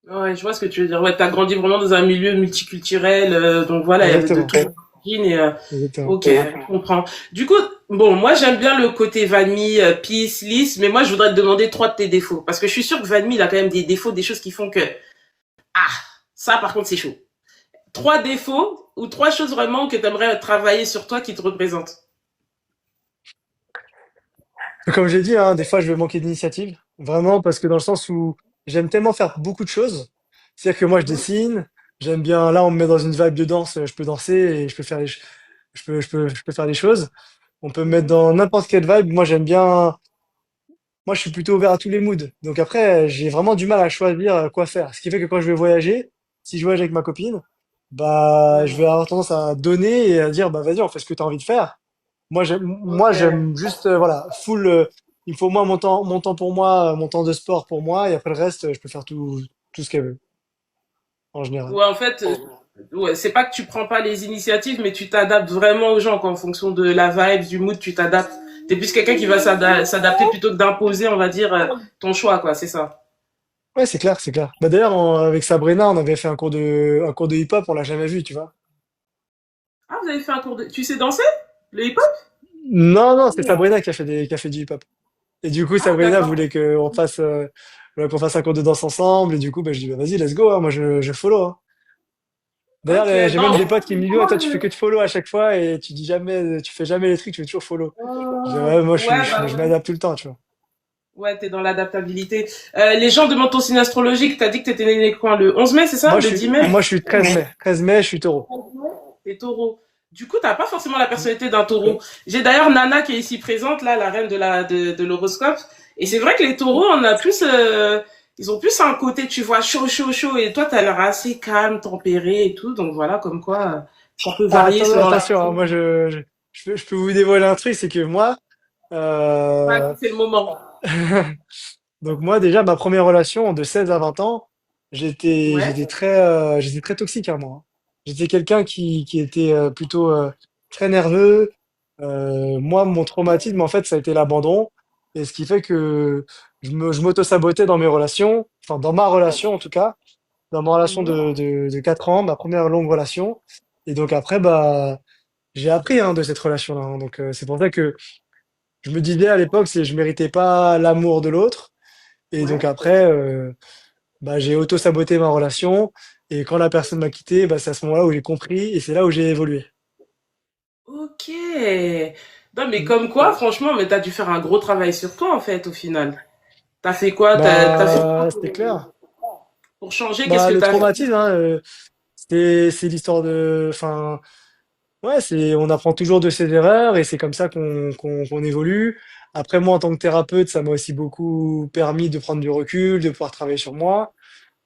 Ouais, je vois ce que tu veux dire. Ouais, t'as grandi vraiment dans un milieu multiculturel, donc voilà, il y avait de Exactement, tout origine et exactement. ok, je comprends. Du coup, bon, moi j'aime bien le côté Vanmi, peace, lisse, mais moi je voudrais te demander trois de tes défauts, parce que je suis sûre que Vanmi il a quand même des défauts, des choses qui font que ah, ça par contre c'est chaud. Trois défauts ou trois choses vraiment que t'aimerais travailler sur toi qui te représentent. Comme j'ai dit, hein, des fois je vais manquer d'initiative, vraiment parce que dans le sens où j'aime tellement faire beaucoup de choses. C'est-à-dire que moi je Mhm. dessine, j'aime bien, là on me met dans une vibe de danse, je peux danser et je peux faire des choses. On peut me mettre Mhm. dans n'importe quelle vibe. Moi j'aime bien, moi je suis plutôt ouvert à tous les moods. Donc après j'ai vraiment du mal à choisir quoi faire. Ce qui fait que quand je vais voyager, si je voyage avec ma copine, bah je Ouais. vais avoir tendance à donner et à dire bah vas-y on fait ce que tu as envie de faire. Ok. J'aime juste, voilà, il me faut moi mon temps pour moi, mon temps de sport pour moi, et après le reste, je peux faire tout ce qu'elle veut, en général. Ouais, en fait, ouais, c'est pas que tu prends pas les initiatives, mais tu t'adaptes vraiment aux gens, quoi, en fonction de la vibe, du mood, tu t'adaptes. T'es plus quelqu'un qui va s'adapter plutôt que d'imposer, on va dire, ton choix, quoi, c'est ça. Ouais, c'est clair, c'est clair. Bah d'ailleurs, avec Sabrina, on avait fait un cours de hip-hop, on l'a jamais vu, tu vois. Ah, vous avez fait un cours de... Tu sais danser? Le hip-hop? Non, c'est Sabrina qui a fait du hip-hop. Et du coup, Ah, Sabrina d'accord. voulait qu'on fasse un cours de danse ensemble, et du coup, bah, je dis, bah, vas-y, let's go, hein, moi, je follow, hein. D'ailleurs, Ok, j'ai même non. des potes qui me disent, ouais, toi, tu fais que de follow à chaque fois, et tu fais jamais les trucs, tu fais toujours follow. Je dis, ouais, moi, Ouais, bah, je m'adapte tout le temps, tu vois. ouais, t'es dans l'adaptabilité. Les gens demandent ton signe astrologique, t'as dit que t'étais né quand? Le 11 mai, c'est ça? Le 10 mai? Moi, je suis 13 mai. 13 mai, je suis taureau. T'es taureau. Du coup, t'as pas forcément la personnalité d'un taureau. J'ai d'ailleurs Nana qui est ici présente, là, la reine de l'horoscope. Et c'est vrai que les taureaux, on a plus, ils ont plus un côté, tu vois, chaud, chaud, chaud. Et toi, t'as l'air assez calme, tempéré et tout. Donc voilà, comme quoi, ça peut Ah, varier selon la attention, hein, personne. moi, je peux vous dévoiler un truc, c'est que moi, Ouais, euh, c'est le moment. donc moi, déjà, ma première relation de 16 à 20 ans, Ouais. j'étais très toxique à moi, hein. J'étais quelqu'un qui était plutôt très nerveux. Moi, mon traumatisme, en fait, ça a été l'abandon. Et ce qui fait que je m'auto-sabotais dans mes relations, enfin, dans ma relation, en tout cas. Dans ma relation Mhm. de 4 ans, ma première longue relation. Et donc après, bah, j'ai appris hein, de cette relation-là, hein. Donc c'est pour ça que je me disais à l'époque, c'est je méritais pas l'amour de l'autre. Et donc Ouais. après, bah, j'ai auto-saboté ma relation. Et quand la personne m'a quitté, bah, c'est à ce moment-là où j'ai compris et c'est là où j'ai évolué. Ok. Non, mais comme quoi, franchement, mais t'as dû faire un gros travail sur toi, en fait, au final. T'as fait quoi? T'as fait quoi Bah, c'était clair. pour changer? Qu'est-ce Bah, que le t'as fait? traumatisme, hein, c'est l'histoire de, enfin, ouais, on apprend toujours de ses erreurs et c'est comme ça qu'on évolue. Après, moi, en tant que thérapeute, ça m'a aussi beaucoup permis de prendre du recul, de pouvoir travailler sur moi.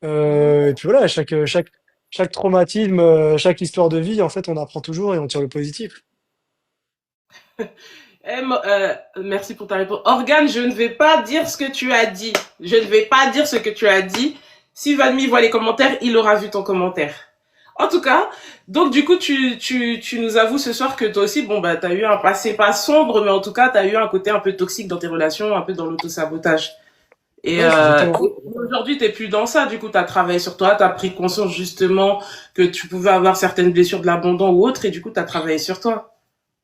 Et puis voilà, chaque traumatisme, chaque histoire de vie, en fait, on apprend toujours et on tire le positif. Merci pour ta réponse. Organe, je ne vais pas dire ce que tu as dit. Je ne vais pas dire ce que tu as dit. Si Vanmi voit les commentaires, il aura vu ton commentaire. En tout cas, donc du coup, tu nous avoues ce soir que toi aussi, bon, bah, t'as eu un passé pas sombre, mais en tout cas, t'as eu un côté un peu toxique dans tes relations, un peu dans l'autosabotage. Et Ouais, c'est exactement. aujourd'hui, t'es plus dans ça. Du coup, t'as travaillé sur toi, t'as pris conscience justement que tu pouvais avoir certaines blessures de l'abandon ou autre, et du coup, t'as travaillé sur toi.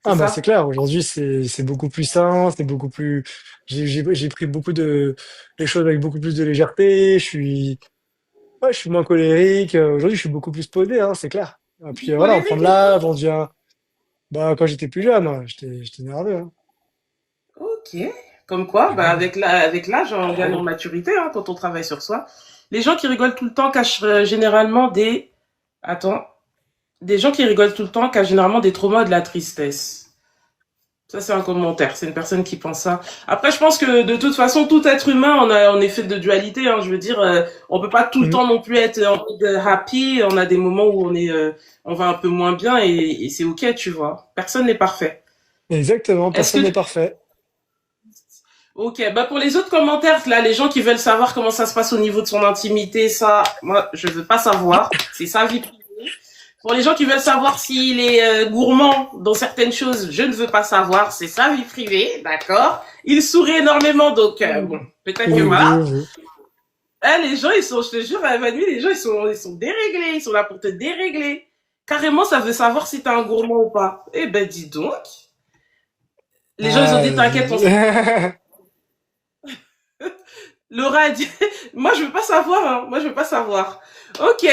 C'est Ah bah c'est ça? clair, aujourd'hui c'est beaucoup plus sain, c'est beaucoup plus j'ai pris beaucoup de les choses avec beaucoup plus de légèreté, je suis moins colérique, aujourd'hui je suis beaucoup plus posé hein, c'est clair. Et puis voilà, on prend de Colérique. l'âge, on devient bah quand j'étais plus jeune, hein, j'étais nerveux hein. Ok. Comme quoi, bah avec l'âge, on gagne en maturité hein, quand on travaille sur soi. Les gens qui rigolent tout le temps cachent généralement des... Attends. Des gens qui rigolent tout le temps cachent généralement des traumas et de la tristesse. Ça, c'est un commentaire. C'est une personne qui pense ça. Après, je pense que de toute façon, tout être humain, on est fait de dualité. Hein. Je veux dire, on peut pas tout le Mhm. temps non plus être en mode happy. On a des moments où on va un peu moins bien et c'est ok, tu vois. Personne n'est parfait. Exactement, Est-ce personne que n'est parfait. Ok, bah pour les autres commentaires, là, les gens qui veulent savoir comment ça se passe au niveau de son intimité, ça, moi, je veux pas savoir. C'est sa vie privée. Pour les gens qui veulent savoir s'il est gourmand dans certaines choses, je ne veux pas savoir. C'est sa vie privée, d'accord. Il sourit énormément, donc bon, peut-être que Oui, voilà. oui. Les gens, ils sont, je te jure, Manu, les gens, ils sont déréglés. Ils sont là pour te dérégler. Carrément, ça veut savoir si t'es un gourmand ou pas. Eh ben, dis donc. Les gens, ils ont Ah, dit, t'inquiète, on Laura a dit, moi je veux pas savoir, hein. Moi je veux pas savoir. Ok.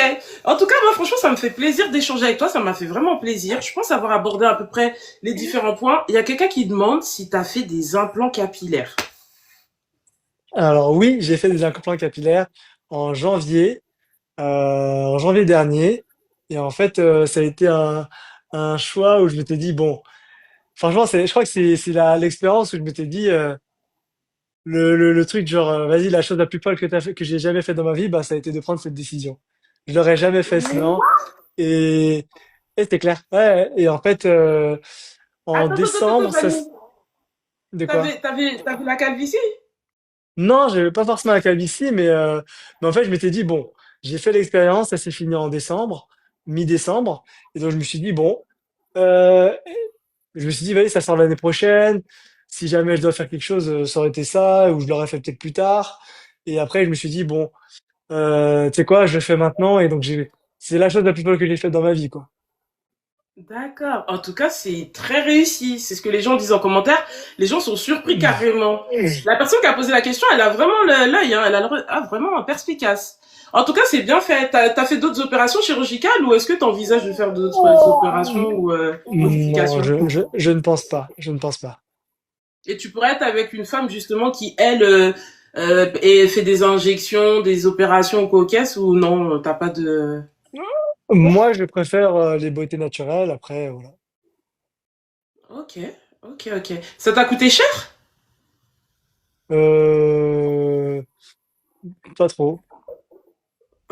En tout cas, moi franchement, ça me fait plaisir d'échanger avec toi. Ça m'a fait vraiment plaisir. Je pense avoir abordé à peu près les différents points. Il y a quelqu'un qui demande si tu as fait des implants capillaires. Alors oui, j'ai fait des implants capillaires en janvier, en janvier dernier. Et en fait, ça a été un choix où je m'étais dit, bon, franchement, je crois que c'est l'expérience où je m'étais dit, le truc genre, vas-y, la chose la plus folle que t'as fait, que j'ai jamais fait dans ma vie, bah, ça a été de prendre cette décision. Je l'aurais jamais fait sinon. Et, et c'était clair. Ouais, et en fait, en Attends, décembre, Fanny. de quoi? T'avais la calvitie? Non, j'avais pas forcément la calvitie, mais en fait, je m'étais dit, bon, j'ai fait l'expérience, ça s'est fini en décembre, mi-décembre. Et donc, je me suis dit, bon, euh, je me suis dit, vas-y, ça sort l'année prochaine. Si jamais je dois faire quelque chose, ça aurait été ça, ou je l'aurais fait peut-être plus tard. Et après, je me suis dit, bon, tu sais quoi, je le fais maintenant. Et donc, c'est la chose la plus folle que j'ai faite dans ma vie, quoi. D'accord. En tout cas, c'est très réussi. C'est ce que les gens disent en commentaire. Les gens sont surpris carrément. La personne qui a posé la question, elle a vraiment l'œil, hein. Elle a vraiment un perspicace. En tout cas, c'est bien fait. T'as fait d'autres opérations chirurgicales ou est-ce que tu envisages de faire d'autres opérations ou Non, modifications? je ne pense pas. Je ne pense pas. Et tu pourrais être avec une femme justement qui, elle, fait des injections, des opérations coquesses ou non, t'as pas de... Moi, je préfère les beautés naturelles. Après, voilà. Ok, ok. Ça t'a coûté cher? Euh, Pas trop.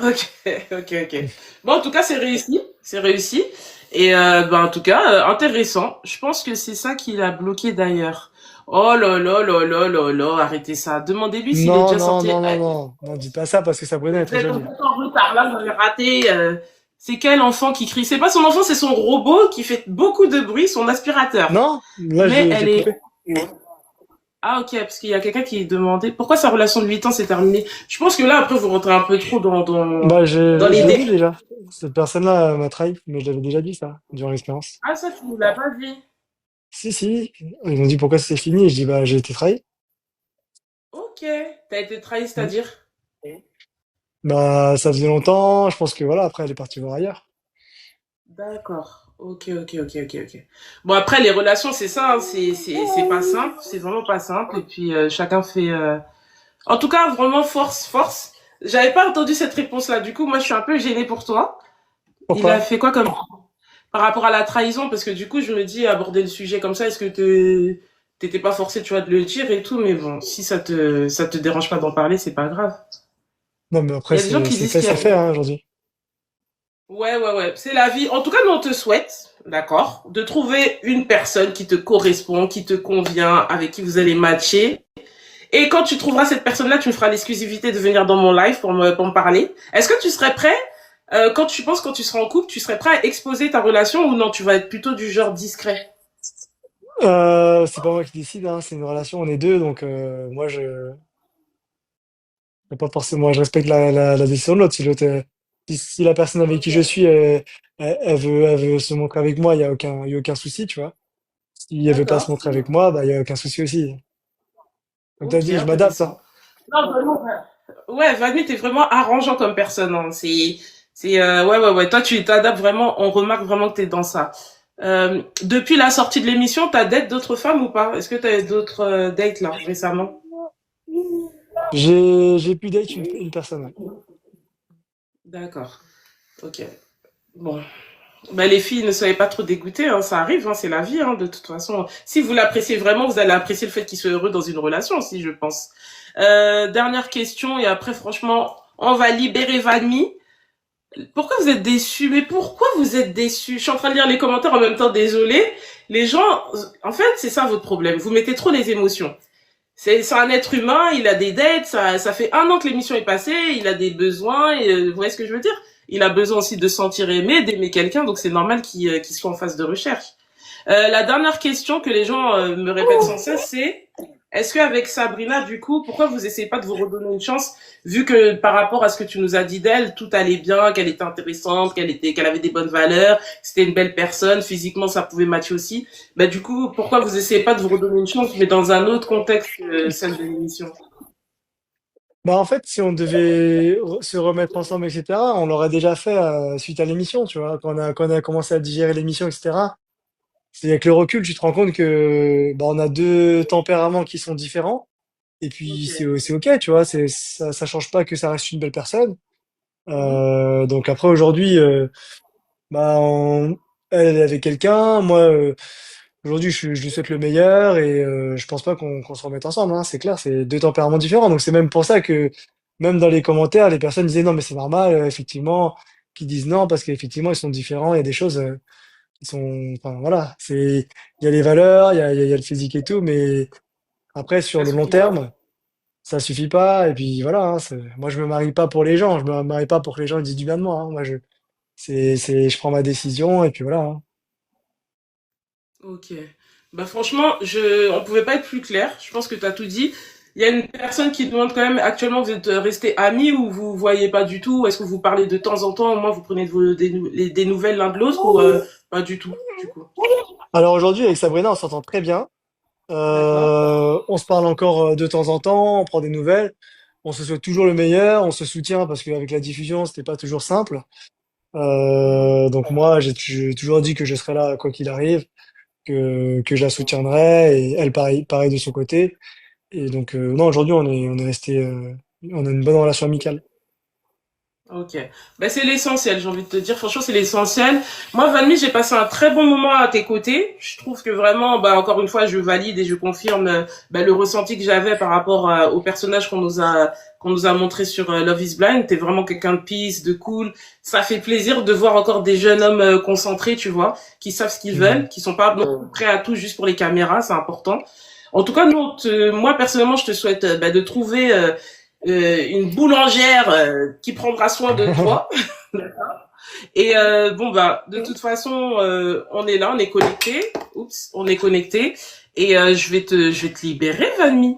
Ok, ok. Bon, en tout cas, c'est réussi. C'est réussi. Et en tout cas, intéressant. Je pense que c'est ça qui l'a bloqué d'ailleurs. Oh là, arrêtez ça. Demandez-lui s'il est Non, déjà non, sorti. non, non, non. Non, dites pas ça parce que Sabrina est Vous très êtes jolie. en retard, là, vous avez raté. C'est quel enfant qui crie? C'est pas son enfant, c'est son robot qui fait beaucoup de bruit, son aspirateur. Non? Là, Mais j'ai elle est... coupé. Ah ok, parce qu'il y a quelqu'un qui demandait pourquoi sa relation de 8 ans s'est terminée. Je pense que là, après, vous rentrez un peu trop Bah, dans je les l'ai dit détails. déjà. Cette personne-là m'a trahi, mais je l'avais déjà dit ça, durant l'expérience. Ah ça, tu nous l'as pas dit. Si, si. Ils m'ont dit pourquoi c'est fini. Et je dis, bah, j'ai été trahi. Ok, t'as été trahi, Mm. c'est-à-dire? Bah, ça faisait longtemps. Je pense que voilà, après, elle est partie voir ailleurs. D'accord. Ok. Bon, après, les relations, c'est ça, hein, c'est pas simple, c'est vraiment pas simple. Et puis, chacun fait... En tout cas, vraiment, force. J'avais pas entendu cette réponse-là. Du coup, moi, je suis un peu gênée pour toi. Il a Pourquoi? fait quoi comme... Par rapport à la trahison, parce que du coup, je me dis, aborder le sujet comme ça, est-ce que t'étais pas forcé, tu vois, de le dire et tout, mais bon, si ça te dérange pas d'en parler, c'est pas grave. Non, mais Il après, y a des gens qui c'est disent fait, qu'il y c'est a... fait, hein, aujourd'hui. Ouais, ouais, ouais, c'est la vie. En tout cas, nous, on te souhaite, d'accord, de trouver une personne qui te correspond, qui te convient, avec qui vous allez matcher. Et quand tu trouveras cette personne-là, tu me feras l'exclusivité de venir dans mon live pour me parler. Est-ce que tu serais prêt, quand tu penses, quand tu seras en couple, tu serais prêt à exposer ta relation ou non, tu vas être plutôt du genre discret? C'est pas moi qui décide, hein, c'est une relation, on est deux, donc moi, pas forcément, je respecte la décision de l'autre. Si l'autre, si la personne avec qui je suis, elle veut se montrer avec moi, il y a aucun souci, tu vois. Si elle veut pas se D'accord. montrer avec moi, bah, il y a aucun souci aussi. Comme t'as Ok, dit, je m'adapte, hein. intéressant. Non, vraiment, ouais, Vanu, t'es vraiment arrangeant comme personne. Hein. Ouais, ouais, ouais. Toi, tu t'adaptes vraiment. On remarque vraiment que t'es dans ça. Depuis la sortie de l'émission, t'as date d'autres femmes ou pas? Est-ce que t'as eu d'autres dates là récemment? J'ai pu date une personne, ouais. D'accord. Ok. Bon. Ben, les filles, ne soyez pas trop dégoûtées, hein, ça arrive, hein, c'est la vie, hein, de toute façon. Si vous l'appréciez vraiment, vous allez apprécier le fait qu'il soit heureux dans une relation aussi, je pense. Dernière question, et après, franchement, on va libérer Vanmi. Pourquoi vous êtes déçu? Mais pourquoi vous êtes déçu? Je suis en train de lire les commentaires en même temps, désolé. Les gens, en fait, c'est ça votre problème. Vous mettez trop les émotions. C'est un être humain, il a des dettes, ça fait un an que l'émission est passée, il a des besoins, et, vous voyez ce que je veux dire? Il a besoin aussi de se sentir aimé, d'aimer quelqu'un, donc c'est normal qu'il soit en phase de recherche. La dernière question que les gens me répètent sans cesse, c'est est-ce qu'avec Sabrina, du coup, pourquoi vous essayez pas de vous redonner une chance, vu que par rapport à ce que tu nous as dit d'elle, tout allait bien, qu'elle était intéressante, qu'elle avait des bonnes valeurs, que c'était une belle personne, physiquement ça pouvait matcher aussi. Bah du coup, pourquoi vous essayez pas de vous redonner une chance, mais dans un autre contexte que celle de l'émission? Bah, en fait, si on devait se remettre ensemble, etc., on l'aurait déjà fait suite à l'émission, tu vois, quand on a commencé à digérer l'émission, etc. C'est avec le recul, tu te rends compte que bah, on a deux tempéraments qui sont différents. Et puis Ok. c'est ok, tu vois, ça change pas que ça reste une belle personne. Mhm. Donc après aujourd'hui, bah elle est avec quelqu'un, moi aujourd'hui je lui souhaite le meilleur et je pense pas qu'on se remette ensemble. Hein, c'est clair, c'est deux tempéraments différents. Donc c'est même pour ça que même dans les commentaires, les personnes disaient non mais c'est normal, effectivement, qu'ils disent non parce qu'effectivement ils sont différents. Il y a des choses qui sont, enfin voilà, il y a les valeurs, il y a le physique et tout, mais après sur Ça le long suffit pas. terme ça suffit pas. Et puis voilà, hein, moi je me marie pas pour les gens, je me marie pas pour que les gens disent du bien de moi. Hein. Moi je prends ma décision et puis voilà. Hein. Ok. Bah franchement, on pouvait pas être plus clair. Je pense que tu as tout dit. Il y a une personne qui demande quand même, actuellement, vous êtes restés amis ou vous voyez pas du tout? Est-ce que vous parlez de temps en temps? Au moins, vous prenez des nouvelles l'un de l'autre ou pas du tout, du coup? Alors aujourd'hui avec Sabrina, on s'entend très bien. D'accord. On se parle encore de temps en temps, on prend des nouvelles. On se souhaite toujours le meilleur, on se soutient parce qu'avec la diffusion, c'était pas toujours simple. Mhm. Donc moi, j'ai toujours dit que je serais là quoi qu'il arrive, que je la soutiendrai et elle pareil de son côté. Et donc non, aujourd'hui on est resté, on a une bonne relation amicale. Ok. Ben, c'est l'essentiel, j'ai envie de te dire. Franchement, c'est l'essentiel. Moi, Vanmi, j'ai passé un très bon moment à tes côtés. Je trouve que vraiment, bah, encore une fois, je valide et je confirme bah, le ressenti que j'avais par rapport au personnage qu'on nous a montré sur Love is Blind. T'es vraiment quelqu'un de peace, de cool. Ça fait plaisir de voir encore des jeunes hommes concentrés, tu vois, qui savent ce qu'ils Mhm. veulent, qui sont pas non, prêts à tout juste pour les caméras, c'est important. En tout cas, nous, moi, personnellement, je te souhaite bah, de trouver une boulangère qui prendra soin de toi. Et bon bah de toute façon on est là, on est connecté. Oups, on est connecté. Et je vais te libérer, Vanmi.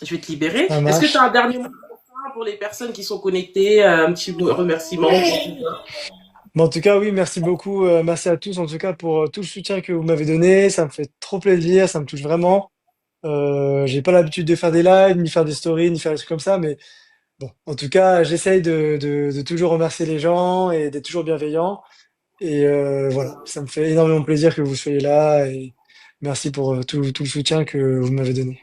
Je vais te libérer. Ça Est-ce que tu as marche. un dernier mot pour les personnes qui sont connectées, un petit remerciement? Mais en tout cas, oui, merci beaucoup. Merci à tous, en tout cas, pour tout le soutien que vous m'avez donné. Ça me fait trop plaisir, ça me touche vraiment. J'ai pas l'habitude de faire des lives, ni faire des stories, ni faire des trucs comme ça, mais bon, en tout cas, j'essaye de toujours remercier les gens et d'être toujours bienveillant. Et voilà, ça me fait énormément plaisir que vous soyez là et merci pour tout le soutien que vous m'avez donné.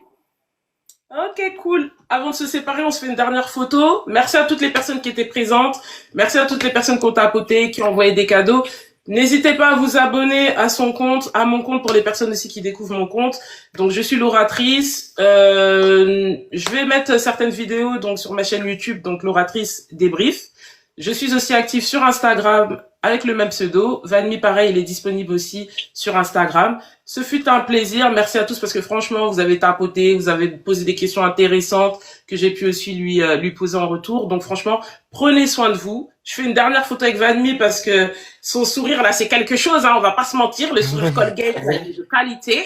Ok, cool. Avant de se séparer, on se fait une dernière photo. Merci à toutes les personnes qui étaient présentes. Merci à toutes les personnes qui ont tapoté, qui ont envoyé des cadeaux. N'hésitez pas à vous abonner à son compte, à mon compte pour les personnes aussi qui découvrent mon compte. Donc je suis l'oratrice. Je vais mettre certaines vidéos donc sur ma chaîne YouTube, donc l'oratrice débrief. Je suis aussi active sur Instagram avec le même pseudo. Vanmi, pareil, il est disponible aussi sur Instagram. Ce fut un plaisir. Merci à tous parce que franchement, vous avez tapoté, vous avez posé des questions intéressantes que j'ai pu aussi lui poser en retour. Donc franchement, prenez soin de vous. Je fais une dernière photo avec Vanmi parce que son sourire là, c'est quelque chose, hein, on va pas se mentir. Le sourire Colgate, il est de qualité.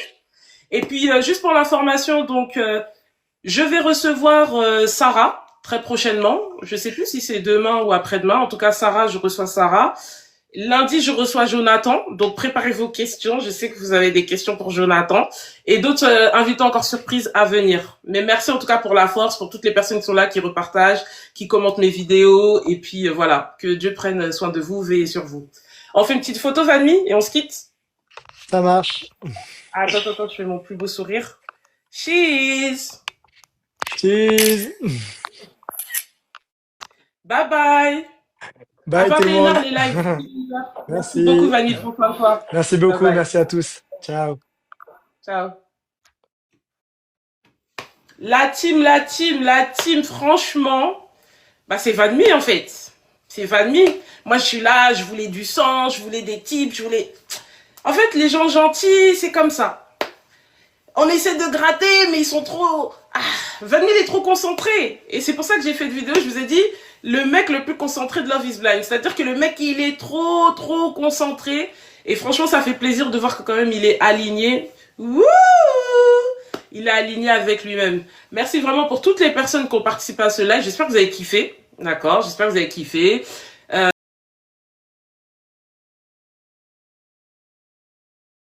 Et puis, juste pour l'information, donc, je vais recevoir Sarah très prochainement. Je sais plus si c'est demain ou après-demain. En tout cas, Sarah, je reçois Sarah. Lundi, je reçois Jonathan. Donc, préparez vos questions. Je sais que vous avez des questions pour Jonathan. Et d'autres invités encore surprises à venir. Mais merci en tout cas pour la force, pour toutes les personnes qui sont là, qui repartagent, qui commentent mes vidéos. Et puis, voilà, que Dieu prenne soin de vous, veille sur vous. On fait une petite photo, Vanmi, et on se quitte. Ça marche. Attends, je fais mon plus beau sourire. Cheese! Cheese. Bye bye! À Bye tout le 21h monde. les lives. Merci beaucoup, Merci. Vanille, pour toi. Merci Bye beaucoup. bye. Merci à tous. Ciao. Ciao. La team, franchement, bah c'est Vanmi en fait. C'est Vanmi. Moi je suis là, je voulais du sang, je voulais des tips, je voulais. En fait, les gens gentils, c'est comme ça. On essaie de gratter, mais ils sont trop. Ah, Vanmi il est trop concentré. Et c'est pour ça que j'ai fait une vidéo, je vous ai dit, le mec le plus concentré de Love is Blind. C'est-à-dire que le mec, il est trop concentré. Et franchement, ça fait plaisir de voir que quand même, il est aligné. Wouh! Il est aligné avec lui-même. Merci vraiment pour toutes les personnes qui ont participé à ce live. J'espère que vous avez kiffé. D'accord? J'espère que vous avez kiffé.